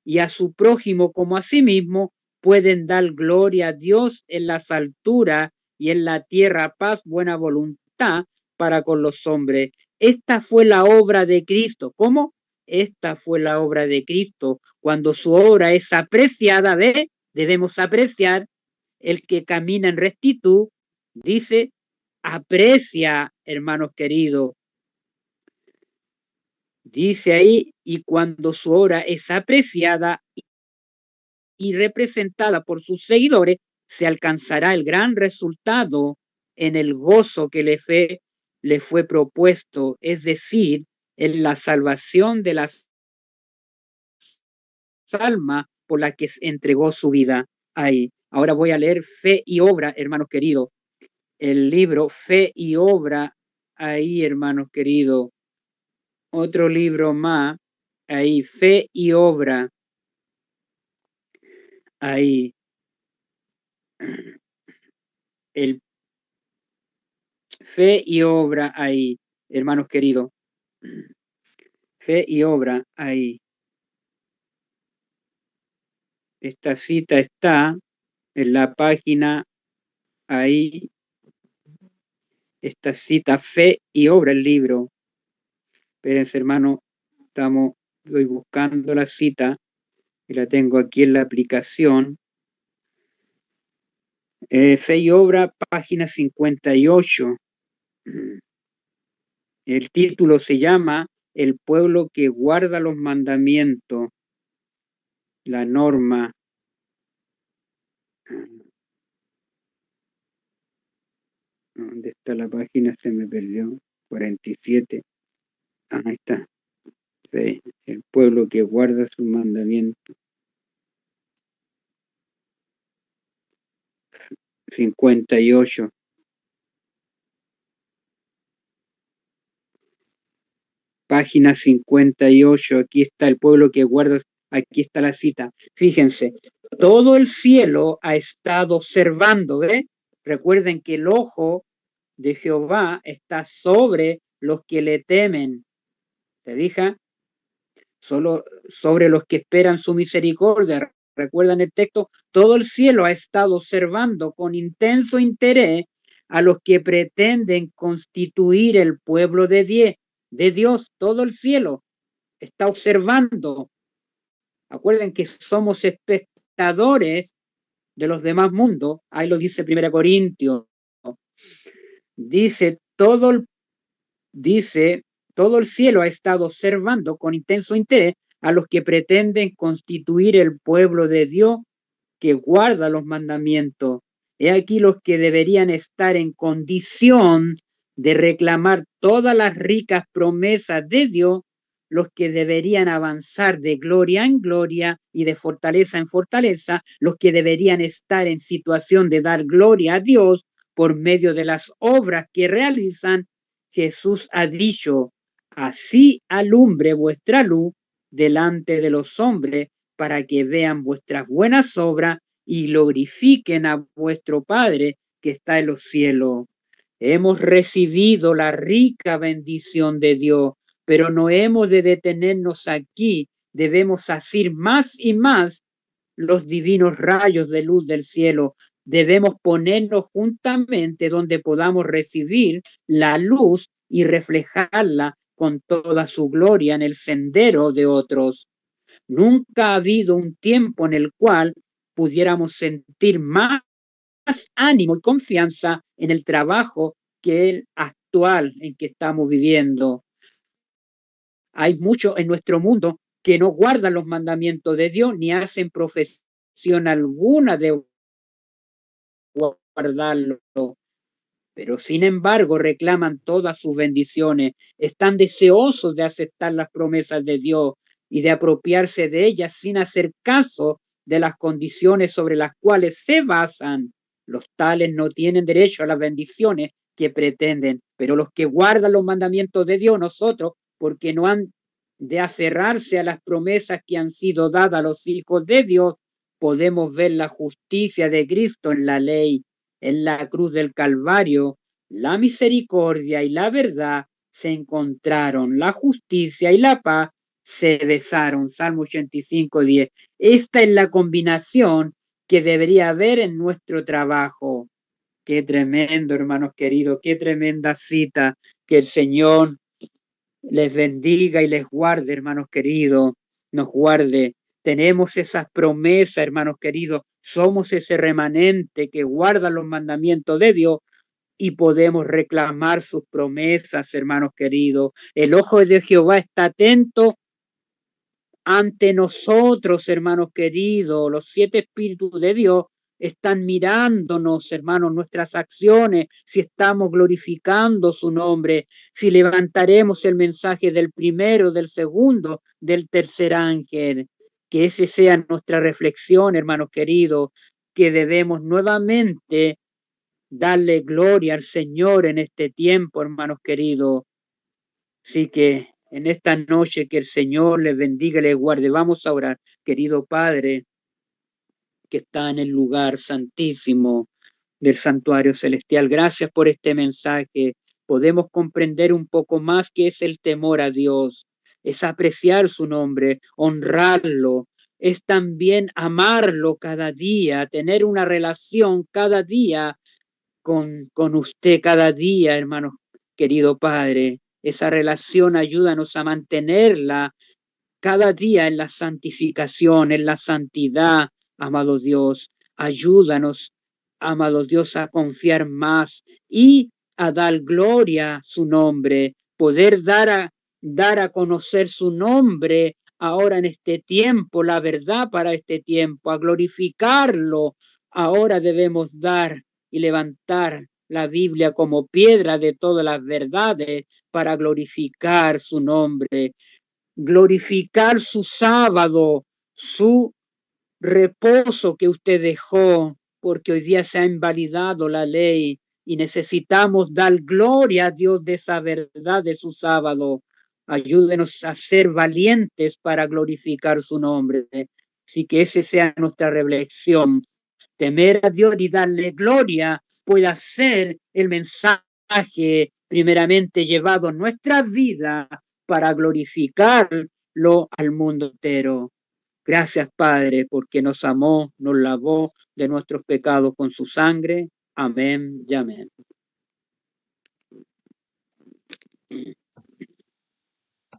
y a su prójimo como a sí mismo, pueden dar gloria a Dios en las alturas y en la tierra paz, buena voluntad para con los hombres. Esta fue la obra de Cristo. ¿Cómo? Esta fue la obra de Cristo. Cuando su obra es apreciada, ¿ve? Debemos apreciar. El que camina en rectitud, dice, aprecia, hermanos queridos. Dice ahí, y cuando su obra es apreciada y representada por sus seguidores, se alcanzará el gran resultado en el gozo que le fue propuesto, es decir, en la salvación de las almas por la que entregó su vida ahí. Ahora voy a leer Fe y Obra, hermanos queridos. El libro Fe y Obra, ahí, hermanos queridos. Otro libro más, ahí, Fe y Obra, ahí. El Fe y Obra, ahí, hermanos queridos. Fe y Obra, ahí. Esta cita está en la página, ahí. Esta cita, Fe y Obra, el libro. Espérense, hermano, estoy buscando la cita, y la tengo aquí en la aplicación. Fe y Obra, página 58. El título se llama El pueblo que guarda los mandamientos, la norma. ¿Dónde está la página? Se me perdió. 47. Ahí está. El pueblo que guarda sus mandamientos. 58. Página 58. Aquí está el pueblo que guarda. Aquí está la cita. Fíjense, todo el cielo ha estado observando, ¿ve? Recuerden que el ojo de Jehová está sobre los que le temen. ¿Te dije? Solo sobre los que esperan su misericordia. ¿Recuerdan el texto? Todo el cielo ha estado observando con intenso interés a los que pretenden constituir el pueblo de Dios. Todo el cielo está observando. Acuerden que somos espectadores de los demás mundos. Ahí lo dice 1 Corintios. Dice todo el cielo ha estado observando con intenso interés a los que pretenden constituir el pueblo de Dios que guarda los mandamientos. He aquí los que deberían estar en condición de reclamar todas las ricas promesas de Dios, los que deberían avanzar de gloria en gloria y de fortaleza en fortaleza, los que deberían estar en situación de dar gloria a Dios por medio de las obras que realizan. Jesús ha dicho, así alumbre vuestra luz delante de los hombres, para que vean vuestras buenas obras y glorifiquen a vuestro Padre que está en los cielos. Hemos recibido la rica bendición de Dios, pero no hemos de detenernos aquí. Debemos asir más y más los divinos rayos de luz del cielo. Debemos ponernos juntamente donde podamos recibir la luz y reflejarla con toda su gloria en el sendero de otros. Nunca ha habido un tiempo en el cual pudiéramos sentir más ánimo y confianza en el trabajo que el actual en que estamos viviendo. Hay muchos en nuestro mundo que no guardan los mandamientos de Dios ni hacen profesión alguna de guardarlo, pero sin embargo reclaman todas sus bendiciones, están deseosos de aceptar las promesas de Dios y de apropiarse de ellas sin hacer caso de las condiciones sobre las cuales se basan. Los tales no tienen derecho a las bendiciones que pretenden, pero los que guardan los mandamientos de Dios, nosotros, porque no han de aferrarse a las promesas que han sido dadas a los hijos de Dios, podemos ver la justicia de Cristo en la ley, en la cruz del Calvario. La misericordia y la verdad se encontraron, la justicia y la paz se besaron. Salmo 85:10. Esta es la combinación que debería haber en nuestro trabajo. Qué tremendo, hermanos queridos, qué tremenda cita. Que el Señor les bendiga y les guarde, hermanos queridos, nos guarde. Tenemos esas promesas, hermanos queridos. Somos ese remanente que guarda los mandamientos de Dios y podemos reclamar sus promesas, hermanos queridos. El ojo de Jehová está atento ante nosotros, hermanos queridos. Los 7 espíritus de Dios están mirándonos, hermanos, nuestras acciones, si estamos glorificando su nombre, si levantaremos el mensaje del primero, del segundo, del tercer ángel. Que ese sea nuestra reflexión, hermanos queridos, que debemos nuevamente darle gloria al Señor en este tiempo, hermanos queridos. Así que en esta noche que el Señor les bendiga y les guarde. Vamos a orar, querido Padre, que está en el lugar santísimo del santuario celestial. Gracias por este mensaje. Podemos comprender un poco más qué es el temor a Dios, es apreciar su nombre, honrarlo, es también amarlo cada día, tener una relación cada día con usted cada día, hermano querido Padre. Esa relación ayúdanos a mantenerla cada día en la santificación, en la santidad, amado Dios. Ayúdanos, amado Dios, a confiar más y a dar gloria a su nombre, poder dar a conocer su nombre ahora en este tiempo, la verdad para este tiempo, a glorificarlo. Ahora debemos dar y levantar la Biblia como piedra de todas las verdades para glorificar su nombre, glorificar su sábado, su reposo que usted dejó, porque hoy día se ha invalidado la ley y necesitamos dar gloria a Dios de esa verdad de su sábado. Ayúdenos a ser valientes para glorificar su nombre. Así que esa sea nuestra reflexión. Temer a Dios y darle gloria pueda ser el mensaje primeramente llevado en nuestra vida para glorificarlo al mundo entero. Gracias, Padre, porque nos amó, nos lavó de nuestros pecados con su sangre. Amén y amén.